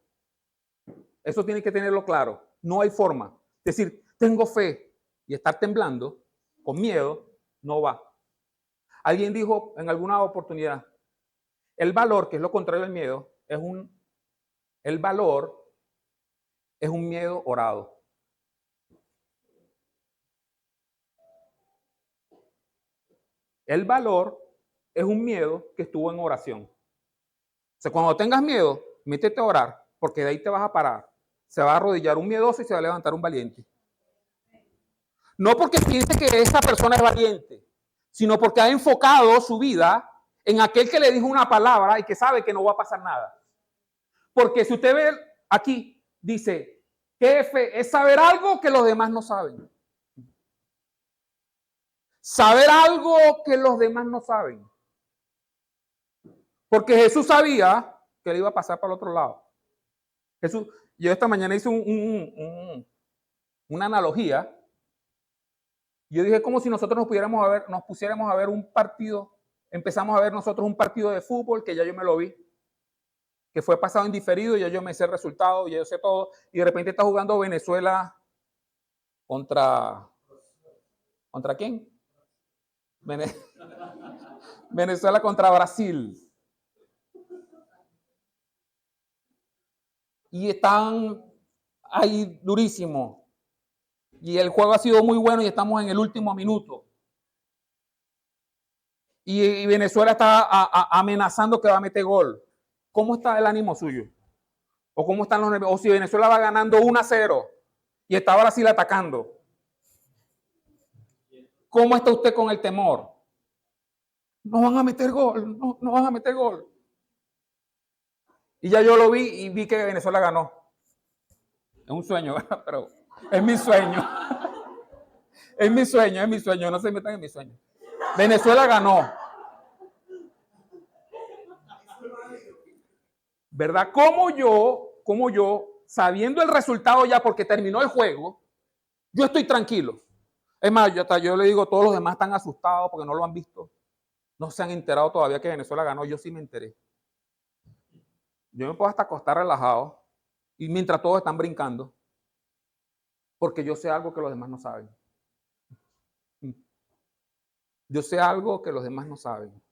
Eso tienes que tenerlo claro. No hay forma. Es decir, tengo fe y estar temblando con miedo no va. Alguien dijo en alguna oportunidad, el valor, que es lo contrario del miedo, el valor es un miedo orado. El valor es un miedo que estuvo en oración. O sea, cuando tengas miedo, métete a orar, porque de ahí te vas a parar. Se va a arrodillar un miedoso y se va a levantar un valiente. No porque piense que esa persona es valiente, sino porque ha enfocado su vida en aquel que le dijo una palabra y que sabe que no va a pasar nada. Porque si usted ve aquí, dice, ¿qué fe? Es saber algo que los demás no saben. Saber algo que los demás no saben. Porque Jesús sabía que le iba a pasar para el otro lado. Jesús, yo esta mañana hice una analogía. Yo dije como si nosotros nos pusiéramos a ver un partido, empezamos a ver nosotros un partido de fútbol, que ya yo me lo vi, que fue pasado en diferido, ya yo me sé el resultado, ya yo sé todo, y de repente está jugando Venezuela ¿contra quién? Venezuela contra Brasil. Y están ahí durísimos. Y el juego ha sido muy bueno y estamos en el último minuto. Y Venezuela está amenazando que va a meter gol. ¿Cómo está el ánimo suyo? ¿O cómo están los nervios? O si Venezuela va ganando 1-0 y está Brasil atacando. ¿Cómo está usted con el temor? No van a meter gol, no van a meter gol. Y ya yo lo vi y vi que Venezuela ganó. Es un sueño, ¿verdad? Pero es mi sueño. Es mi sueño, no se metan en mi sueño. Venezuela ganó. ¿Verdad? Como yo, sabiendo el resultado ya porque terminó el juego, yo estoy tranquilo. Es más, yo le digo, todos los demás están asustados porque no lo han visto. No se han enterado todavía que Venezuela ganó. Yo sí me enteré. Yo me puedo hasta acostar relajado y mientras todos están brincando, porque yo sé algo que los demás no saben. Yo sé algo que los demás no saben,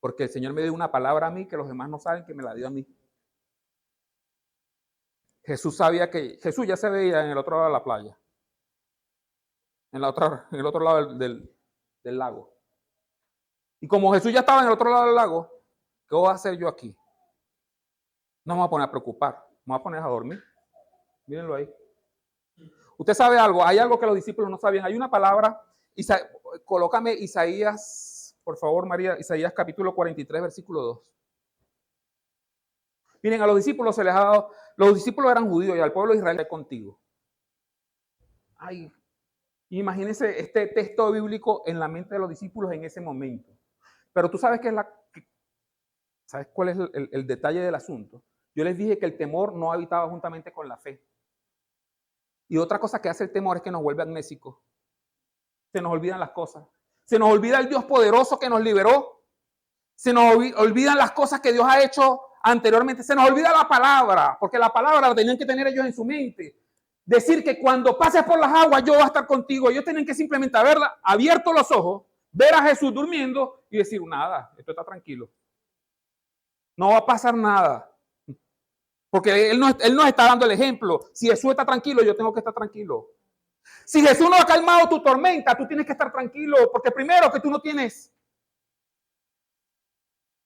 porque el Señor me dio una palabra a mí que los demás no saben, que me la dio a mí. Jesús ya se veía en el otro lado de la playa, en el otro lado del lago. Y como Jesús ya estaba en el otro lado del lago, ¿qué voy a hacer yo aquí? No me voy a poner a preocupar, me voy a poner a dormir. Mírenlo ahí. Usted sabe algo, hay algo que los discípulos no sabían. Hay una palabra, colócame Isaías, por favor, María, Isaías capítulo 43, versículo 2. Miren, a los discípulos se les ha dado, los discípulos eran judíos y al pueblo de Israel es contigo. Ay, imagínense este texto bíblico en la mente de los discípulos en ese momento. Pero tú sabes ¿sabes cuál es el detalle del asunto? Yo les dije que el temor no habitaba juntamente con la fe. Y otra cosa que hace el temor es que nos vuelve amnésicos. Se nos olvidan las cosas. Se nos olvida el Dios poderoso que nos liberó. Se nos olvidan las cosas que Dios ha hecho anteriormente. Se nos olvida la palabra, porque la palabra la tenían que tener ellos en su mente. Decir que cuando pases por las aguas yo voy a estar contigo. Ellos tienen que simplemente haberla abierto los ojos, ver a Jesús durmiendo y decir, nada, esto está tranquilo. No va a pasar nada. Porque él nos está dando el ejemplo. Si Jesús está tranquilo, yo tengo que estar tranquilo. Si Jesús no ha calmado tu tormenta, tú tienes que estar tranquilo. Porque primero que tú no tienes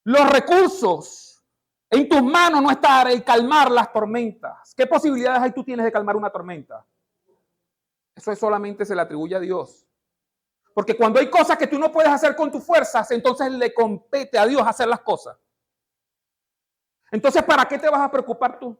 los recursos en tus manos, no está el calmar las tormentas. ¿Qué posibilidades tú tienes de calmar una tormenta? Eso solamente se le atribuye a Dios. Porque cuando hay cosas que tú no puedes hacer con tus fuerzas, entonces le compete a Dios hacer las cosas. Entonces, ¿para qué te vas a preocupar tú?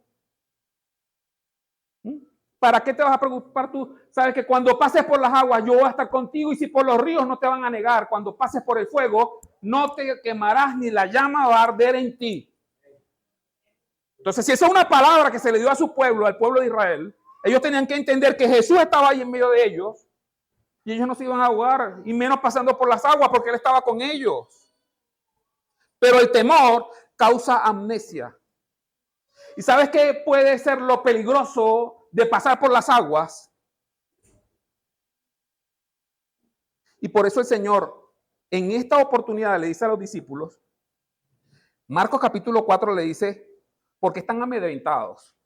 ¿Para qué te vas a preocupar tú? Sabes que cuando pases por las aguas, yo voy a estar contigo, y si por los ríos no te van a negar. Cuando pases por el fuego, no te quemarás, ni la llama va a arder en ti. Entonces, si esa es una palabra que se le dio a su pueblo, al pueblo de Israel, ellos tenían que entender que Jesús estaba ahí en medio de ellos, y ellos no se iban a ahogar, y menos pasando por las aguas, porque Él estaba con ellos. Pero el temor causa amnesia. ¿Y sabes qué puede ser lo peligroso de pasar por las aguas? Y por eso el Señor, en esta oportunidad, le dice a los discípulos, Marcos capítulo 4 le dice, porque están amedrentados.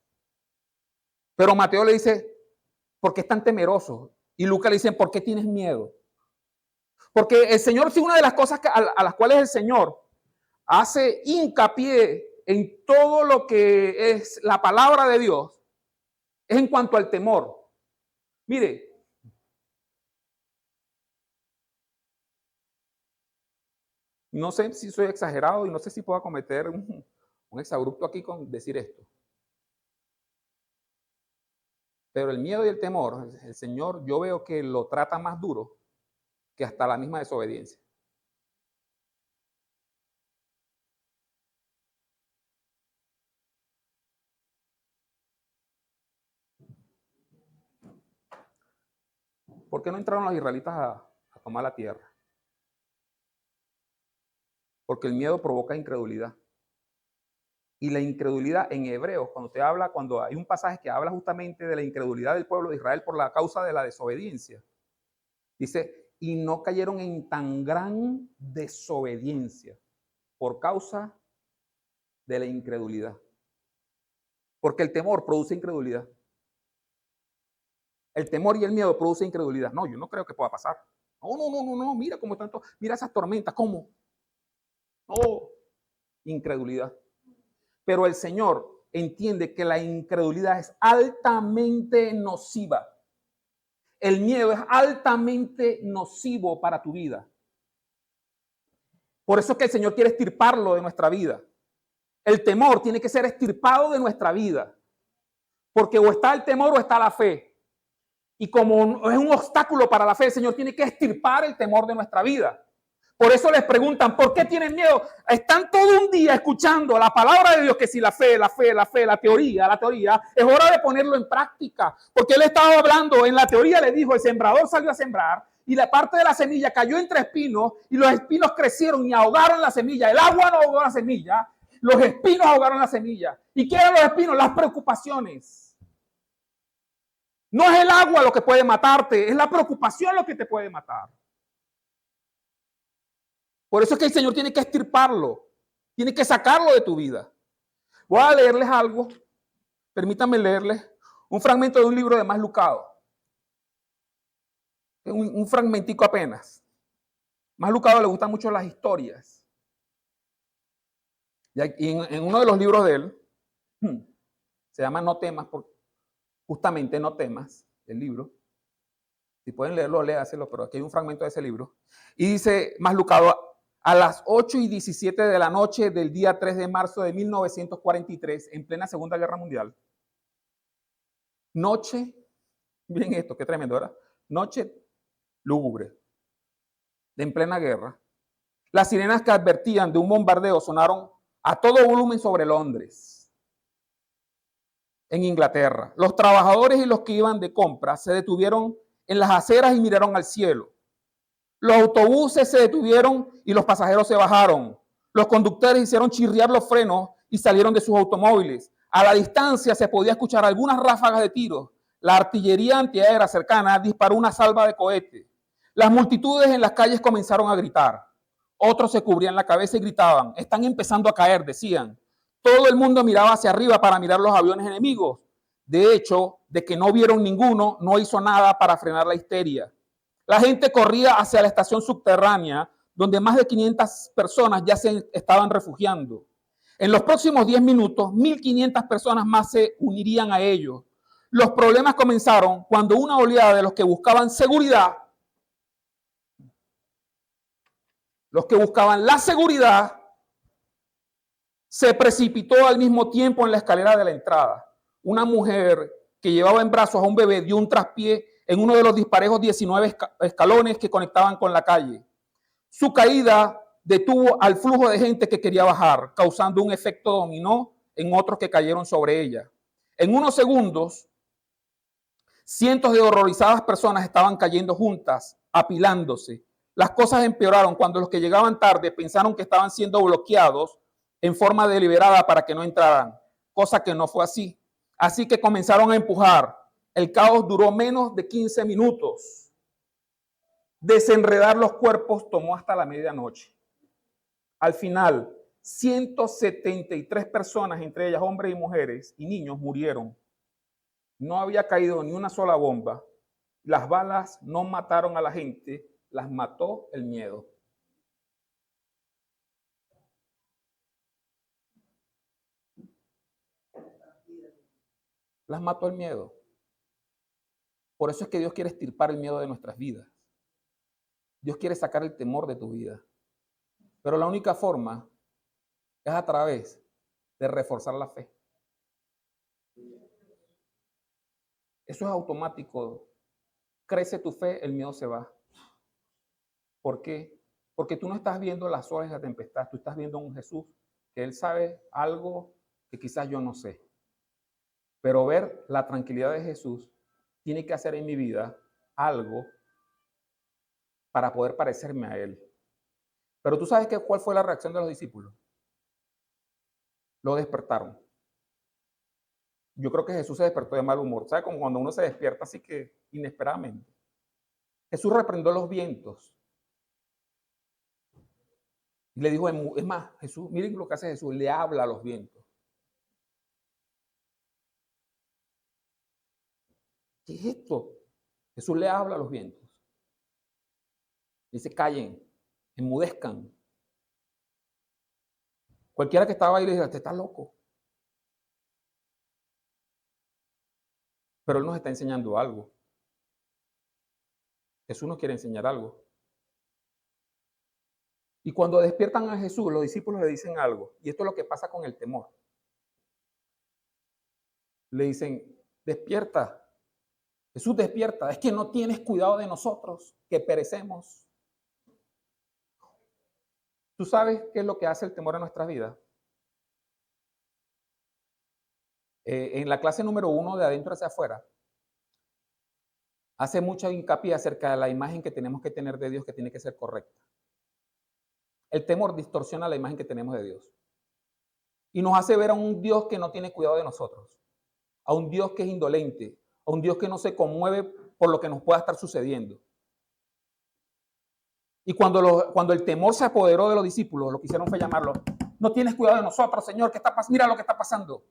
Pero Mateo le dice, porque están temerosos. Y Lucas le dice, ¿por qué tienes miedo? Porque el Señor, sí, una de las cosas a las cuales el Señor hace hincapié en todo lo que es la palabra de Dios, es en cuanto al temor. Mire, no sé si soy exagerado y no sé si puedo cometer un exabrupto aquí con decir esto. Pero el miedo y el temor, el Señor, yo veo que lo trata más duro que hasta la misma desobediencia. ¿Por qué no entraron los israelitas a tomar la tierra? Porque el miedo provoca incredulidad. Y la incredulidad en Hebreos, cuando hay un pasaje que habla justamente de la incredulidad del pueblo de Israel por la causa de la desobediencia, dice, y no cayeron en tan gran desobediencia por causa de la incredulidad. Porque el temor produce incredulidad. El temor y el miedo producen incredulidad. No, yo no creo que pueda pasar. No, mira cómo tanto, mira esas tormentas, ¿cómo? No, incredulidad. Pero el Señor entiende que la incredulidad es altamente nociva. El miedo es altamente nocivo para tu vida. Por eso es que el Señor quiere extirparlo de nuestra vida. El temor tiene que ser extirpado de nuestra vida. Porque o está el temor o está la fe. Y como es un obstáculo para la fe, el Señor tiene que extirpar el temor de nuestra vida. Por eso les preguntan, ¿por qué tienen miedo? Están todo un día escuchando la palabra de Dios, que si la teoría, es hora de ponerlo en práctica. Porque Él estaba hablando, en la teoría le dijo, el sembrador salió a sembrar y la parte de la semilla cayó entre espinos y los espinos crecieron y ahogaron la semilla. El agua no ahogó la semilla, los espinos ahogaron la semilla. ¿Y qué eran los espinos? Las preocupaciones. No es el agua lo que puede matarte, es la preocupación lo que te puede matar. Por eso es que el Señor tiene que extirparlo, tiene que sacarlo de tu vida. Voy a leerles algo, permítanme leerles un fragmento de un libro de Mas Lucado. Un fragmentico apenas. Mas Lucado le gustan mucho las historias. Y en uno de los libros de él, se llama No temas, justamente No temas, el libro. Si pueden leerlo, léaselo, pero aquí hay un fragmento de ese libro. Y dice Mas Lucado, a las 8:17 de la noche del día 3 de marzo de 1943, en plena Segunda Guerra Mundial. Noche, miren esto, qué tremendo, ¿verdad? Noche lúgubre, en plena guerra. Las sirenas que advertían de un bombardeo sonaron a todo volumen sobre Londres, en Inglaterra. Los trabajadores y los que iban de compra se detuvieron en las aceras y miraron al cielo. Los autobuses se detuvieron y los pasajeros se bajaron. Los conductores hicieron chirriar los frenos y salieron de sus automóviles. A la distancia se podía escuchar algunas ráfagas de tiros. La artillería antiaérea cercana disparó una salva de cohetes. Las multitudes en las calles comenzaron a gritar. Otros se cubrían la cabeza y gritaban: están empezando a caer, decían. Todo el mundo miraba hacia arriba para mirar los aviones enemigos. De hecho, de que no vieron ninguno, no hizo nada para frenar la histeria. La gente corría hacia la estación subterránea, donde más de 500 personas ya se estaban refugiando. En los próximos 10 minutos, 1.500 personas más se unirían a ellos. Los problemas comenzaron cuando una oleada de los que buscaban seguridad, los que buscaban la seguridad, se precipitó al mismo tiempo en la escalera de la entrada. Una mujer que llevaba en brazos a un bebé dio un traspié en uno de los disparejos 19 escalones que conectaban con la calle. Su caída detuvo al flujo de gente que quería bajar, causando un efecto dominó en otros que cayeron sobre ella. En unos segundos, cientos de horrorizadas personas estaban cayendo juntas, apilándose. Las cosas empeoraron cuando los que llegaban tarde pensaron que estaban siendo bloqueados en forma deliberada para que no entraran, cosa que no fue así. Así que comenzaron a empujar. El caos duró menos de 15 minutos. Desenredar los cuerpos tomó hasta la medianoche. Al final, 173 personas, entre ellas hombres y mujeres y niños, murieron. No había caído ni una sola bomba. Las balas no mataron a la gente, las mató el miedo. Las mató el miedo. Por eso es que Dios quiere extirpar el miedo de nuestras vidas. Dios quiere sacar el temor de tu vida. Pero la única forma es a través de reforzar la fe. Eso es automático. Crece tu fe, el miedo se va. ¿Por qué? Porque tú no estás viendo las olas de la tempestad, tú estás viendo a un Jesús que Él sabe algo que quizás yo no sé. Pero ver la tranquilidad de Jesús tiene que hacer en mi vida algo para poder parecerme a Él. Pero tú sabes cuál fue la reacción de los discípulos. Lo despertaron. Yo creo que Jesús se despertó de mal humor. ¿Sabes? Como cuando uno se despierta así que inesperadamente. Jesús reprendió los vientos. Y le dijo, es más, Jesús, miren lo que hace Jesús, le habla a los vientos. ¿Qué es esto? Jesús le habla a los vientos. Dice, callen, enmudezcan. Cualquiera que estaba ahí le dice, te estás loco. Pero Él nos está enseñando algo. Jesús nos quiere enseñar algo. Y cuando despiertan a Jesús, los discípulos le dicen algo. Y esto es lo que pasa con el temor. Le dicen, despierta. Jesús, despierta. Es que no tienes cuidado de nosotros, que perecemos. ¿Tú sabes qué es lo que hace el temor en nuestra vida? En la clase número 1 de Adentro hacia Afuera, hace mucho hincapié acerca de la imagen que tenemos que tener de Dios, que tiene que ser correcta. El temor distorsiona la imagen que tenemos de Dios. Y nos hace ver a un Dios que no tiene cuidado de nosotros, a un Dios que es indolente, a un Dios que no se conmueve por lo que nos pueda estar sucediendo. Y cuando el temor se apoderó de los discípulos, lo que hicieron fue llamarlo, no tienes cuidado de nosotros, Señor, ¿qué está pasando? Mira lo que está pasando.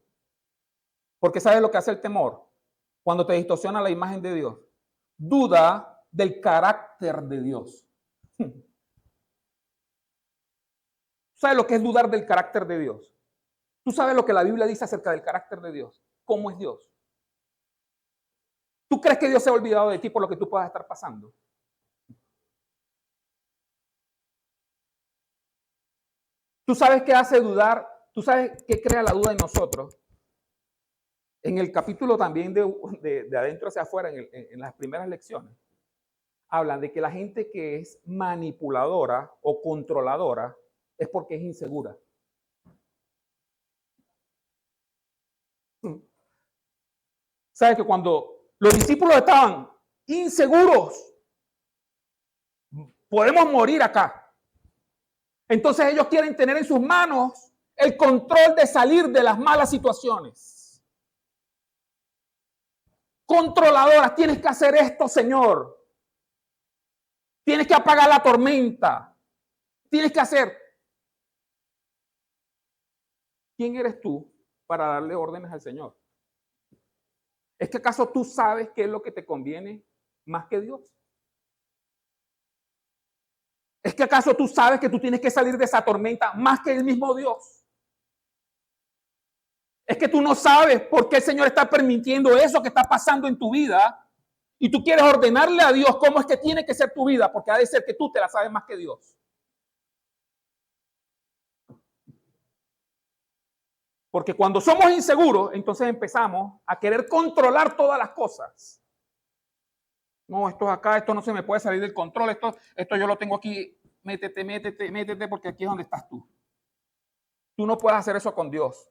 Porque ¿sabes lo que hace el temor? Cuando te distorsiona la imagen de Dios, duda del carácter de Dios. ¿Sabes lo que es dudar del carácter de Dios? ¿Tú sabes lo que la Biblia dice acerca del carácter de Dios? ¿Cómo es Dios? ¿Tú crees que Dios se ha olvidado de ti por lo que tú puedas estar pasando? ¿Tú sabes qué hace dudar? ¿Tú sabes qué crea la duda en nosotros? En el capítulo también de Adentro hacia Afuera, en las primeras lecciones, hablan de que la gente que es manipuladora o controladora es porque es insegura. ¿Sabes que cuando los discípulos estaban inseguros, podemos morir acá? Entonces ellos quieren tener en sus manos el control de salir de las malas situaciones. Controladoras, tienes que hacer esto, Señor. Tienes que apagar la tormenta. Tienes que hacer. ¿Quién eres tú para darle órdenes al Señor? ¿Es que acaso tú sabes qué es lo que te conviene más que Dios? ¿Es que acaso tú sabes que tú tienes que salir de esa tormenta más que el mismo Dios? Es que tú no sabes por qué el Señor está permitiendo eso que está pasando en tu vida y tú quieres ordenarle a Dios cómo es que tiene que ser tu vida, porque ha de ser que tú te la sabes más que Dios. Porque cuando somos inseguros, entonces empezamos a querer controlar todas las cosas. No, esto es acá, esto no se me puede salir del control, esto yo lo tengo aquí, métete, porque aquí es donde estás tú. Tú no puedes hacer eso con Dios.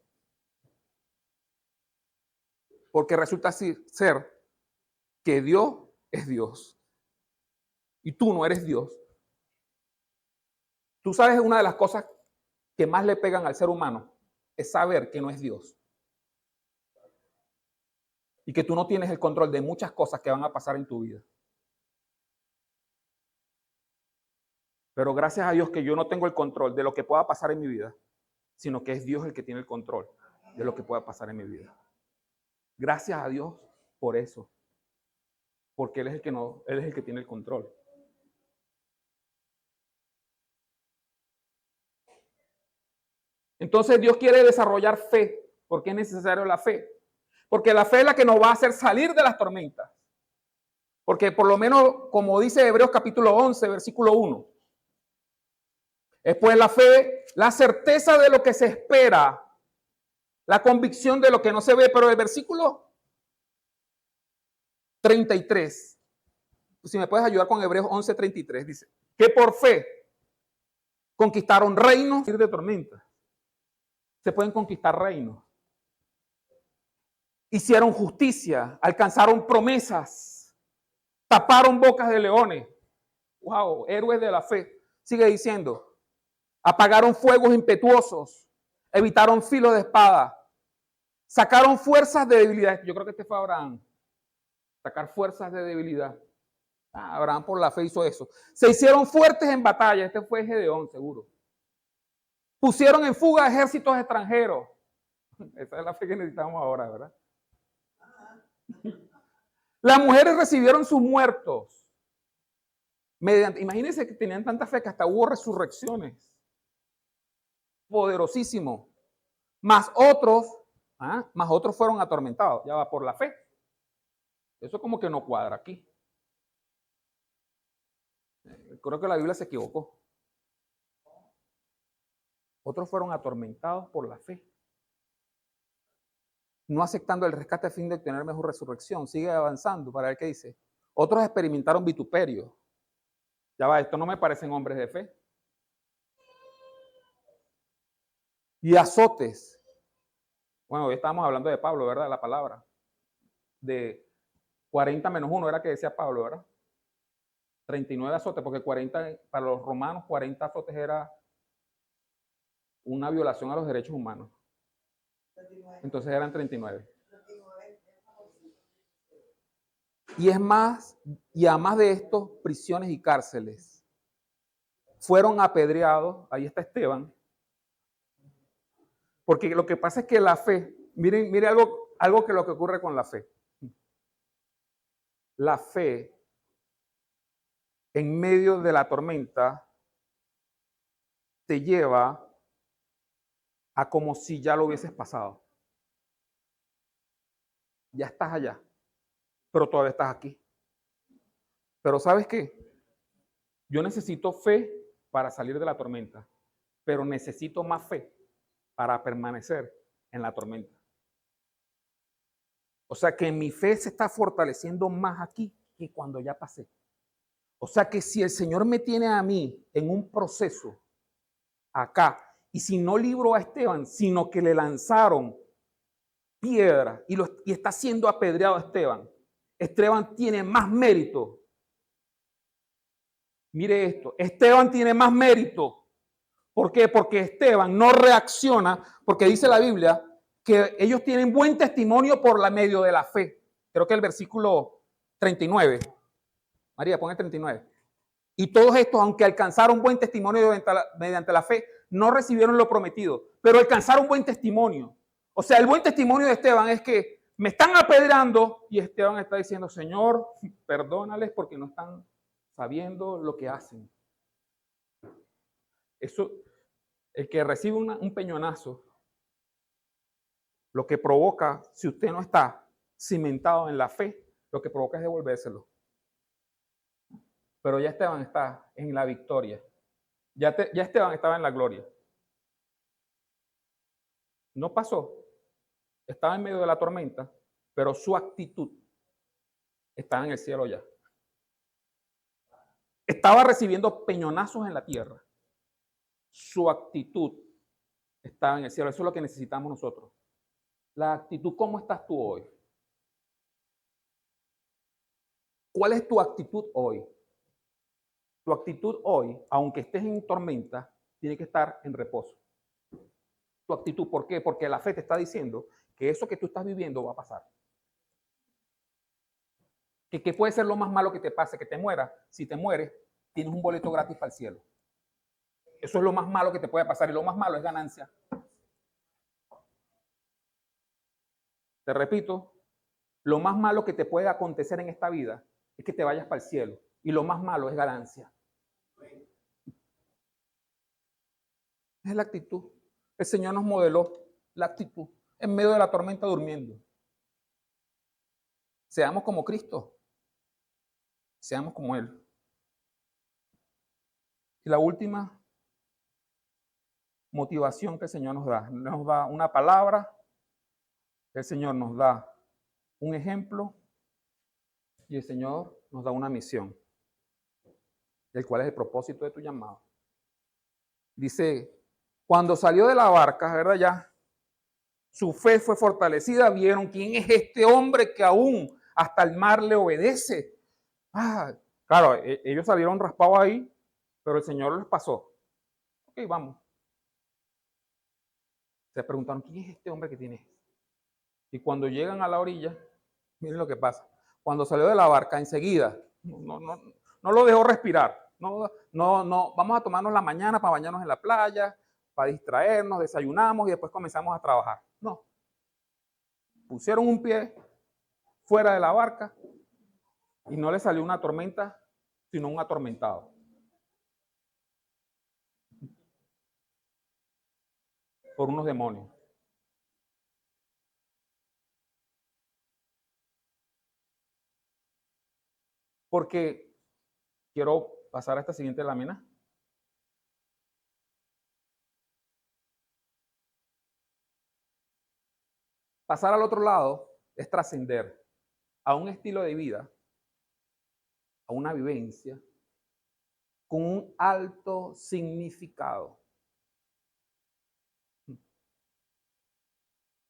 Porque resulta ser que Dios es Dios. Y tú no eres Dios. Tú sabes, una de las cosas que más le pegan al ser humano es saber que no es Dios. Y que tú no tienes el control de muchas cosas que van a pasar en tu vida. Pero gracias a Dios que yo no tengo el control de lo que pueda pasar en mi vida, sino que es Dios el que tiene el control de lo que pueda pasar en mi vida. Gracias a Dios por eso. Porque Él es el que tiene el control. Entonces Dios quiere desarrollar fe. ¿Por qué es necesario la fe? Porque la fe es la que nos va a hacer salir de las tormentas. Porque por lo menos, como dice Hebreos capítulo 11, versículo 1, es pues la fe, la certeza de lo que se espera, la convicción de lo que no se ve. Pero el versículo 33, si me puedes ayudar con Hebreos 11, 33, dice que por fe conquistaron reinos de tormentas. Se pueden conquistar reinos. Hicieron justicia, alcanzaron promesas, taparon bocas de leones. Wow, héroes de la fe. Sigue diciendo, apagaron fuegos impetuosos, evitaron filos de espada, sacaron fuerzas de debilidad. Yo creo que este fue Abraham. Sacar fuerzas de debilidad. Abraham por la fe hizo eso. Se hicieron fuertes en batalla. Este fue Gedeón, seguro. Pusieron en fuga ejércitos extranjeros. Esa es la fe que necesitamos ahora, ¿verdad? Las mujeres recibieron sus muertos. Imagínense que tenían tanta fe que hasta hubo resurrecciones. Poderosísimo. Más otros fueron atormentados. Ya va por la fe. Eso como que no cuadra aquí. Creo que la Biblia se equivocó. Otros fueron atormentados por la fe. No aceptando el rescate a fin de obtener mejor resurrección. Sigue avanzando para ver qué dice. Otros experimentaron vituperio. Ya va, esto no me parecen hombres de fe. Y azotes. Bueno, hoy estábamos hablando de Pablo, ¿verdad? La palabra. De 40 menos 1 era que decía Pablo, ¿verdad? 39 azotes, porque 40, para los romanos, 40 azotes era una violación a los derechos humanos. Entonces eran 39. Y es más, y además de esto, prisiones y cárceles. Fueron apedreados, ahí está Esteban. Porque lo que pasa es que la fe, miren algo que lo que ocurre con la fe. La fe, en medio de la tormenta, te lleva a como si ya lo hubieses pasado. Ya estás allá, pero todavía estás aquí. Pero ¿sabes qué? Yo necesito fe para salir de la tormenta, pero necesito más fe para permanecer en la tormenta. O sea que mi fe se está fortaleciendo más aquí que cuando ya pasé. O sea que si el Señor me tiene a mí en un proceso acá, y si no libro a Esteban, sino que le lanzaron piedra y está siendo apedreado a Esteban, Esteban tiene más mérito. Mire esto, Esteban tiene más mérito ¿Por qué? Porque Esteban no reacciona, porque dice la Biblia que ellos tienen buen testimonio por la medio de la fe. Creo que el versículo 39. María, pon el 39. Y todos estos, aunque alcanzaron buen testimonio mediante la fe, no recibieron lo prometido, pero alcanzaron buen testimonio. O sea, el buen testimonio de Esteban es que me están apedreando y Esteban está diciendo, Señor, perdónales porque no están sabiendo lo que hacen. Eso, el que recibe un peñonazo, lo que provoca, si usted no está cimentado en la fe, lo que provoca es devolvérselo. Pero ya Esteban está en la victoria. Ya Esteban estaba en la gloria. No pasó. Estaba en medio de la tormenta, pero su actitud estaba en el cielo ya. Estaba recibiendo peñonazos en la tierra. Su actitud estaba en el cielo. Eso es lo que necesitamos nosotros. La actitud, ¿cómo estás tú hoy? ¿Cuál es tu actitud hoy? Tu actitud hoy, aunque estés en tormenta, tiene que estar en reposo. Tu actitud, ¿por qué? Porque la fe te está diciendo que eso que tú estás viviendo va a pasar. Que puede ser lo más malo que te pase, que te mueras. Si te mueres, tienes un boleto gratis para el cielo. Eso es lo más malo que te puede pasar y lo más malo es ganancia. Te repito, lo más malo que te puede acontecer en esta vida es que te vayas para el cielo y lo más malo es ganancia. Es la actitud. El Señor nos modeló la actitud en medio de la tormenta durmiendo. Seamos como Cristo. Seamos como Él. Y la última motivación que el Señor nos da una palabra, el Señor nos da un ejemplo y el Señor nos da una misión, el cual es el propósito de tu llamado. Dice, cuando salió de la barca, ¿verdad? Ya su fe fue fortalecida, vieron quién es este hombre que aún hasta el mar le obedece. Claro, ellos salieron raspados ahí, pero el Señor les pasó. Ok, vamos. Se preguntaron, ¿quién es este hombre que tiene? Y cuando llegan a la orilla, miren lo que pasa. Cuando salió de la barca, enseguida, no lo dejó respirar. No, vamos a tomarnos la mañana para bañarnos en la playa, para distraernos, desayunamos y después comenzamos a trabajar. No. Pusieron un pie fuera de la barca y no le salió una tormenta, sino un atormentado. Por unos demonios. Porque quiero pasar a esta siguiente lámina. Pasar al otro lado es trascender a un estilo de vida, a una vivencia, con un alto significado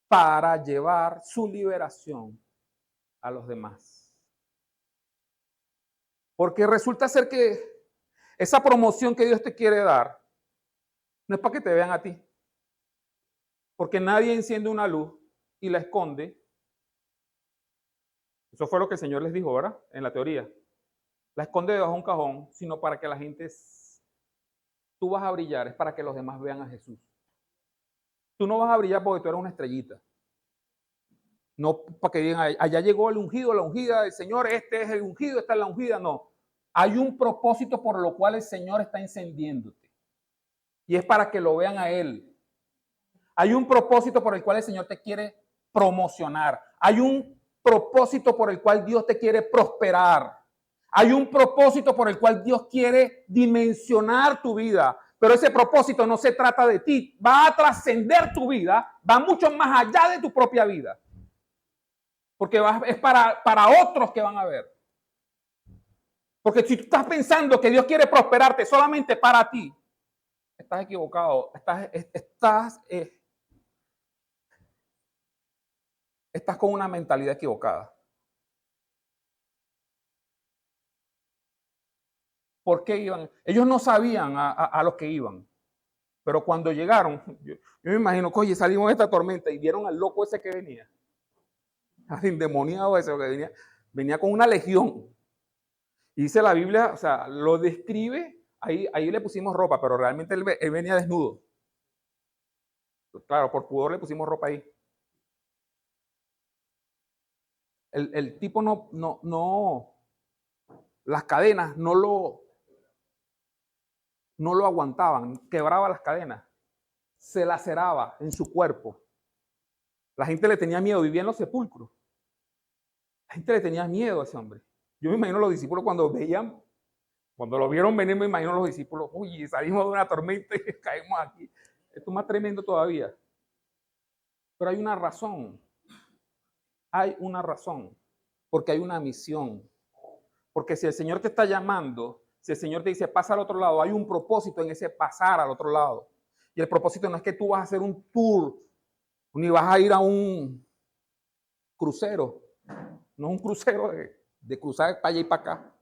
para llevar su liberación a los demás. Porque resulta ser que esa promoción que Dios te quiere dar no es para que te vean a ti. Porque nadie enciende una luz y la esconde. Eso fue lo que el Señor les dijo, ¿verdad? En la teoría. La esconde debajo de un cajón, sino para que la gente, tú vas a brillar, es para que los demás vean a Jesús. Tú no vas a brillar porque tú eres una estrellita. No para que digan, allá llegó el ungido, la ungida del Señor, este es el ungido, esta es la ungida. No. Hay un propósito por lo cual el Señor está encendiéndote. Y es para que lo vean a Él. Hay un propósito por el cual el Señor te quiere promocionar. Hay un propósito por el cual Dios te quiere prosperar. Hay un propósito por el cual Dios quiere dimensionar tu vida. Pero ese propósito no se trata de ti. Va a trascender tu vida. Va mucho más allá de tu propia vida. Porque es para otros que van a ver. Porque si tú estás pensando que Dios quiere prosperarte solamente para ti, estás equivocado. Estás con una mentalidad equivocada. ¿Por qué iban? Ellos no sabían a los que iban. Pero cuando llegaron, yo me imagino, oye, salimos de esta tormenta y vieron al loco ese que venía, al endemoniado ese que venía con una legión. Y dice la Biblia, o sea, lo describe, ahí le pusimos ropa, pero realmente él venía desnudo. Claro, por pudor le pusimos ropa ahí. El tipo no, las cadenas no lo aguantaban, quebraba las cadenas, se laceraba en su cuerpo. La gente le tenía miedo, vivía en los sepulcros. La gente le tenía miedo a ese hombre. Yo me imagino los discípulos cuando lo vieron venir, me imagino los discípulos, uy, salimos de una tormenta y caemos aquí. Esto es más tremendo todavía. Pero hay una razón. Hay una razón. Porque hay una misión. Porque si el Señor te está llamando, si el Señor te dice pasa al otro lado, hay un propósito en ese pasar al otro lado. Y el propósito no es que tú vas a hacer un tour, ni vas a ir a un crucero. No es un crucero de cruzar para allá y para acá.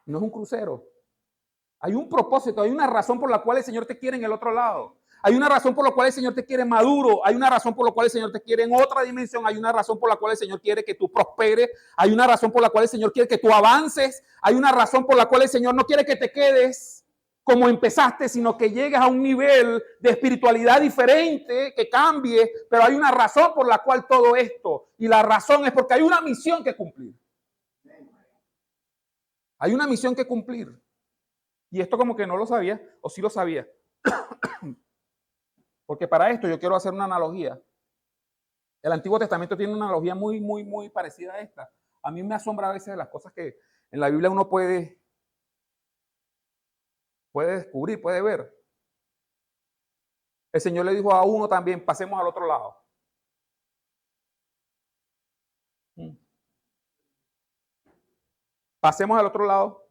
No es un crucero. Hay un propósito, hay una razón por la cual el Señor te quiere en el otro lado. Hay una razón por la cual el Señor te quiere maduro. Hay una razón por la cual el Señor te quiere en otra dimensión. Hay una razón por la cual el Señor quiere que tú prosperes. Hay una razón por la cual el Señor quiere que tú avances. Hay una razón por la cual el Señor no quiere que te quedes como empezaste, sino que llegues a un nivel de espiritualidad diferente, que cambie. Pero hay una razón por la cual todo esto. Y la razón es porque hay una misión que cumplir. Hay una misión que cumplir. Y esto como que no lo sabía, o sí lo sabía. Porque para esto yo quiero hacer una analogía. El Antiguo Testamento tiene una analogía muy parecida a esta. A mí me asombra a veces las cosas que en la Biblia uno puede descubrir, puede ver. El Señor le dijo a uno también, pasemos al otro lado. Pasemos al otro lado.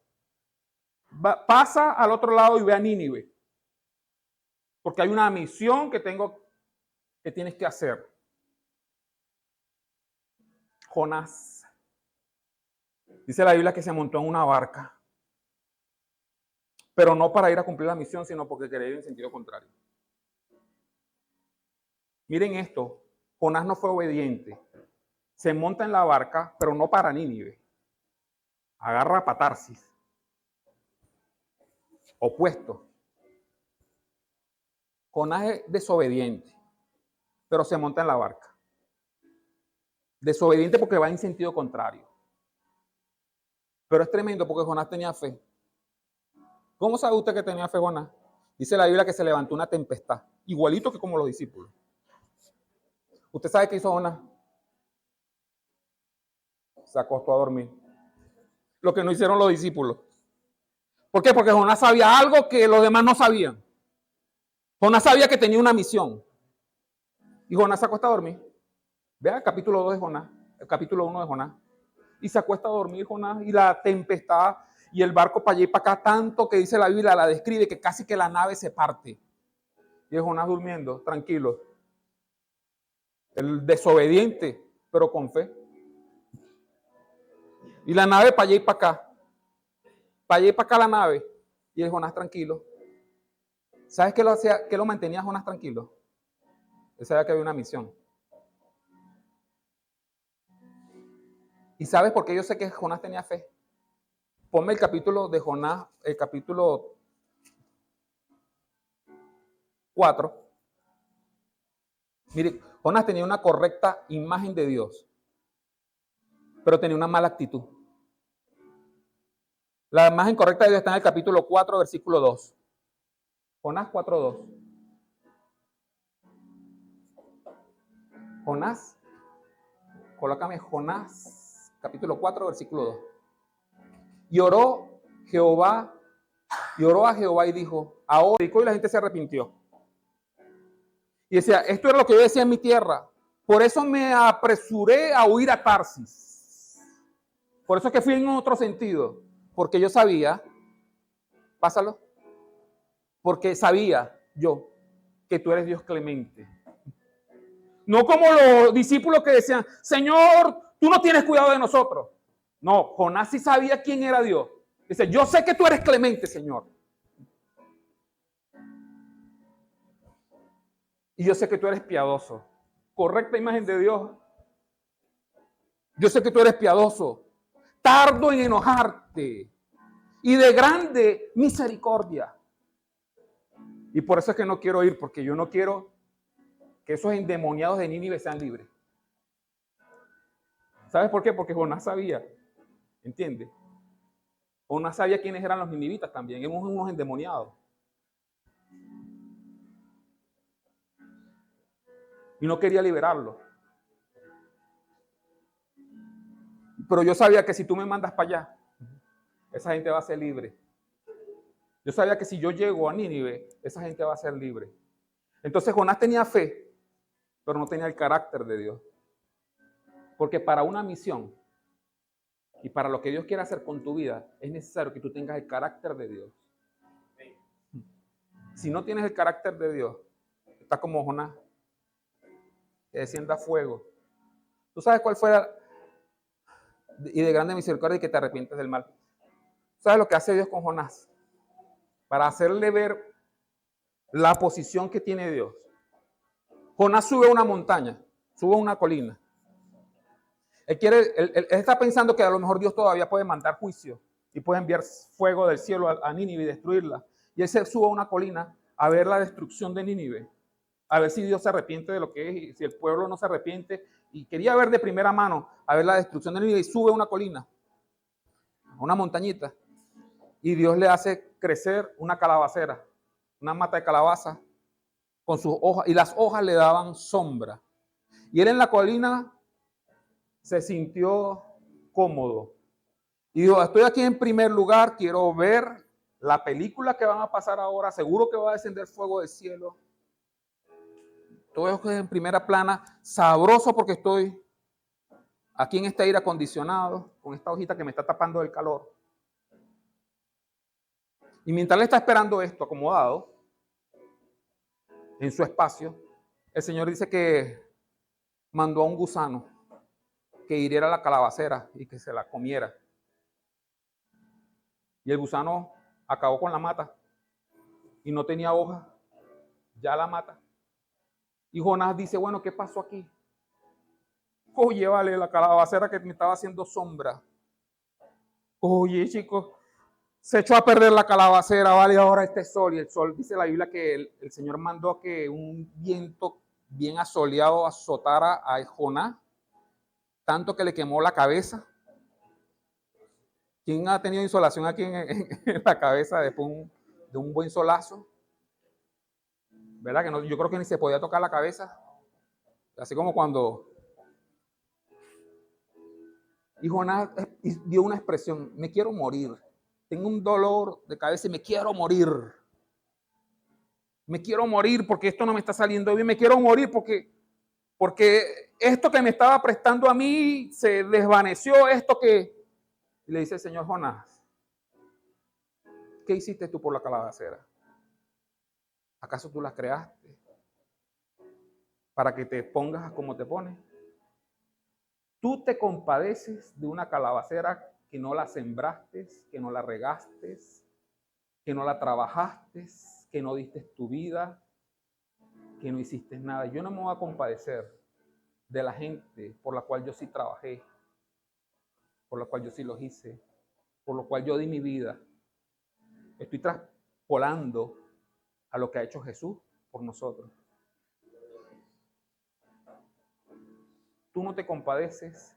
Pasa al otro lado y ve a Nínive. Porque hay una misión que tienes que hacer. Jonás. Dice la Biblia que se montó en una barca. Pero no para ir a cumplir la misión, sino porque quería ir en sentido contrario. Miren esto. Jonás no fue obediente. Se monta en la barca, pero no para Nínive. Agarra para Tarsis. Opuesto. Jonás es desobediente, pero se monta en la barca. Desobediente porque va en sentido contrario. Pero es tremendo porque Jonás tenía fe. ¿Cómo sabe usted que tenía fe Jonás? Dice la Biblia que se levantó una tempestad, igualito que como los discípulos. ¿Usted sabe qué hizo Jonás? Se acostó a dormir. Lo que no hicieron los discípulos. ¿Por qué? Porque Jonás sabía algo que los demás no sabían. Jonás sabía que tenía una misión. Y Jonás se acuesta a dormir. Vea el capítulo 2 de Jonás, el capítulo 1 de Jonás. Y se acuesta a dormir Jonás y la tempestad y el barco para allá y para acá, tanto que dice la Biblia, la describe que casi que la nave se parte. Y es Jonás durmiendo, tranquilo. El desobediente, pero con fe. Y la nave para allá y para acá. Para allá y para acá la nave. Y el Jonás tranquilo. ¿Sabes qué lo hacía? ¿Qué lo mantenía Jonás tranquilo? Él sabía que había una misión. ¿Y sabes por qué yo sé que Jonás tenía fe? Ponme el capítulo de Jonás, el capítulo 4. Mire, Jonás tenía una correcta imagen de Dios, pero tenía una mala actitud. La imagen correcta de Dios está en el capítulo 4, versículo 2. Jonás 4:2. Jonás, colócame Jonás, capítulo 4, versículo 2. Y oró a Jehová y dijo, ahora, y la gente se arrepintió. Y decía, esto es lo que yo decía en mi tierra. Por eso me apresuré a huir a Tarsis. Por eso es que fui en otro sentido. Porque yo sabía, pásalo, porque sabía yo que tú eres Dios clemente. No como los discípulos que decían, Señor, tú no tienes cuidado de nosotros. No, Jonás sí sabía quién era Dios. Dice, yo sé que tú eres clemente, Señor. Y yo sé que tú eres piadoso. Correcta imagen de Dios. Yo sé que tú eres piadoso. Tardo en enojarte. Y de grande misericordia. Y por eso es que no quiero ir, porque yo no quiero que esos endemoniados de Nínive sean libres. ¿Sabes por qué? Porque Jonás sabía. ¿Entiendes? Jonás sabía quiénes eran los ninivitas también. Eran unos endemoniados. Y no quería liberarlos. Pero yo sabía que si tú me mandas para allá, esa gente va a ser libre. Yo sabía que si yo llego a Nínive, esa gente va a ser libre. Entonces Jonás tenía fe, pero no tenía el carácter de Dios. Porque para una misión y para lo que Dios quiere hacer con tu vida, es necesario que tú tengas el carácter de Dios. Si no tienes el carácter de Dios, está como Jonás, que descienda fuego. ¿Tú sabes cuál fue y de grande misericordia y que te arrepientes del mal? ¿Sabes lo que hace Dios con Jonás? Para hacerle ver la posición que tiene Dios. Jonás sube a una montaña, sube a una colina. Él está pensando que a lo mejor Dios todavía puede mandar juicio y puede enviar fuego del cielo a Nínive y destruirla. Y él se sube a una colina a ver la destrucción de Nínive, a ver si Dios se arrepiente de lo que es y si el pueblo no se arrepiente. Y quería ver de primera mano a ver la destrucción de Nínive y sube a una colina, a una montañita. Y Dios le hace crecer una calabacera, una mata de calabaza con sus hojas, y las hojas le daban sombra. Y él en la colina se sintió cómodo. Y dijo, estoy aquí en primer lugar, quiero ver la película que van a pasar ahora, seguro que va a descender fuego del cielo. Todo eso es en primera plana, sabroso porque estoy aquí en este aire acondicionado, con esta hojita que me está tapando del calor. Y mientras él está esperando esto acomodado en su espacio, el Señor dice que mandó a un gusano que hiriera la calabacera y que se la comiera. Y el gusano acabó con la mata y no tenía hoja, ya la mata. Y Jonás dice, bueno, ¿qué pasó aquí? Oye, vale, la calabacera que me estaba haciendo sombra. Oye, chicos, se echó a perder la calabacera, vale, ahora este sol. Y el sol, dice la Biblia que el Señor mandó que un viento bien asoleado azotara a Jonás, tanto que le quemó la cabeza. ¿Quién ha tenido insolación aquí en la cabeza después de un buen solazo? ¿Verdad? Que no, yo creo que ni se podía tocar la cabeza. Así como cuando... Y Jonás dio una expresión, me quiero morir. Tengo un dolor de cabeza y me quiero morir. Me quiero morir porque esto no me está saliendo bien. Me quiero morir porque esto que me estaba prestando a mí se desvaneció. Y le dice el Señor, Jonás, ¿qué hiciste tú por la calabacera? ¿Acaso tú la creaste para que te pongas como te pones? Tú te compadeces de una calabacera que no la sembraste, que no la regaste, que no la trabajaste, que no diste tu vida, que no hiciste nada. Yo no me voy a compadecer de la gente por la cual yo sí trabajé, por la cual yo sí los hice, por lo cual yo di mi vida. Estoy traspolando a lo que ha hecho Jesús por nosotros. Tú no te compadeces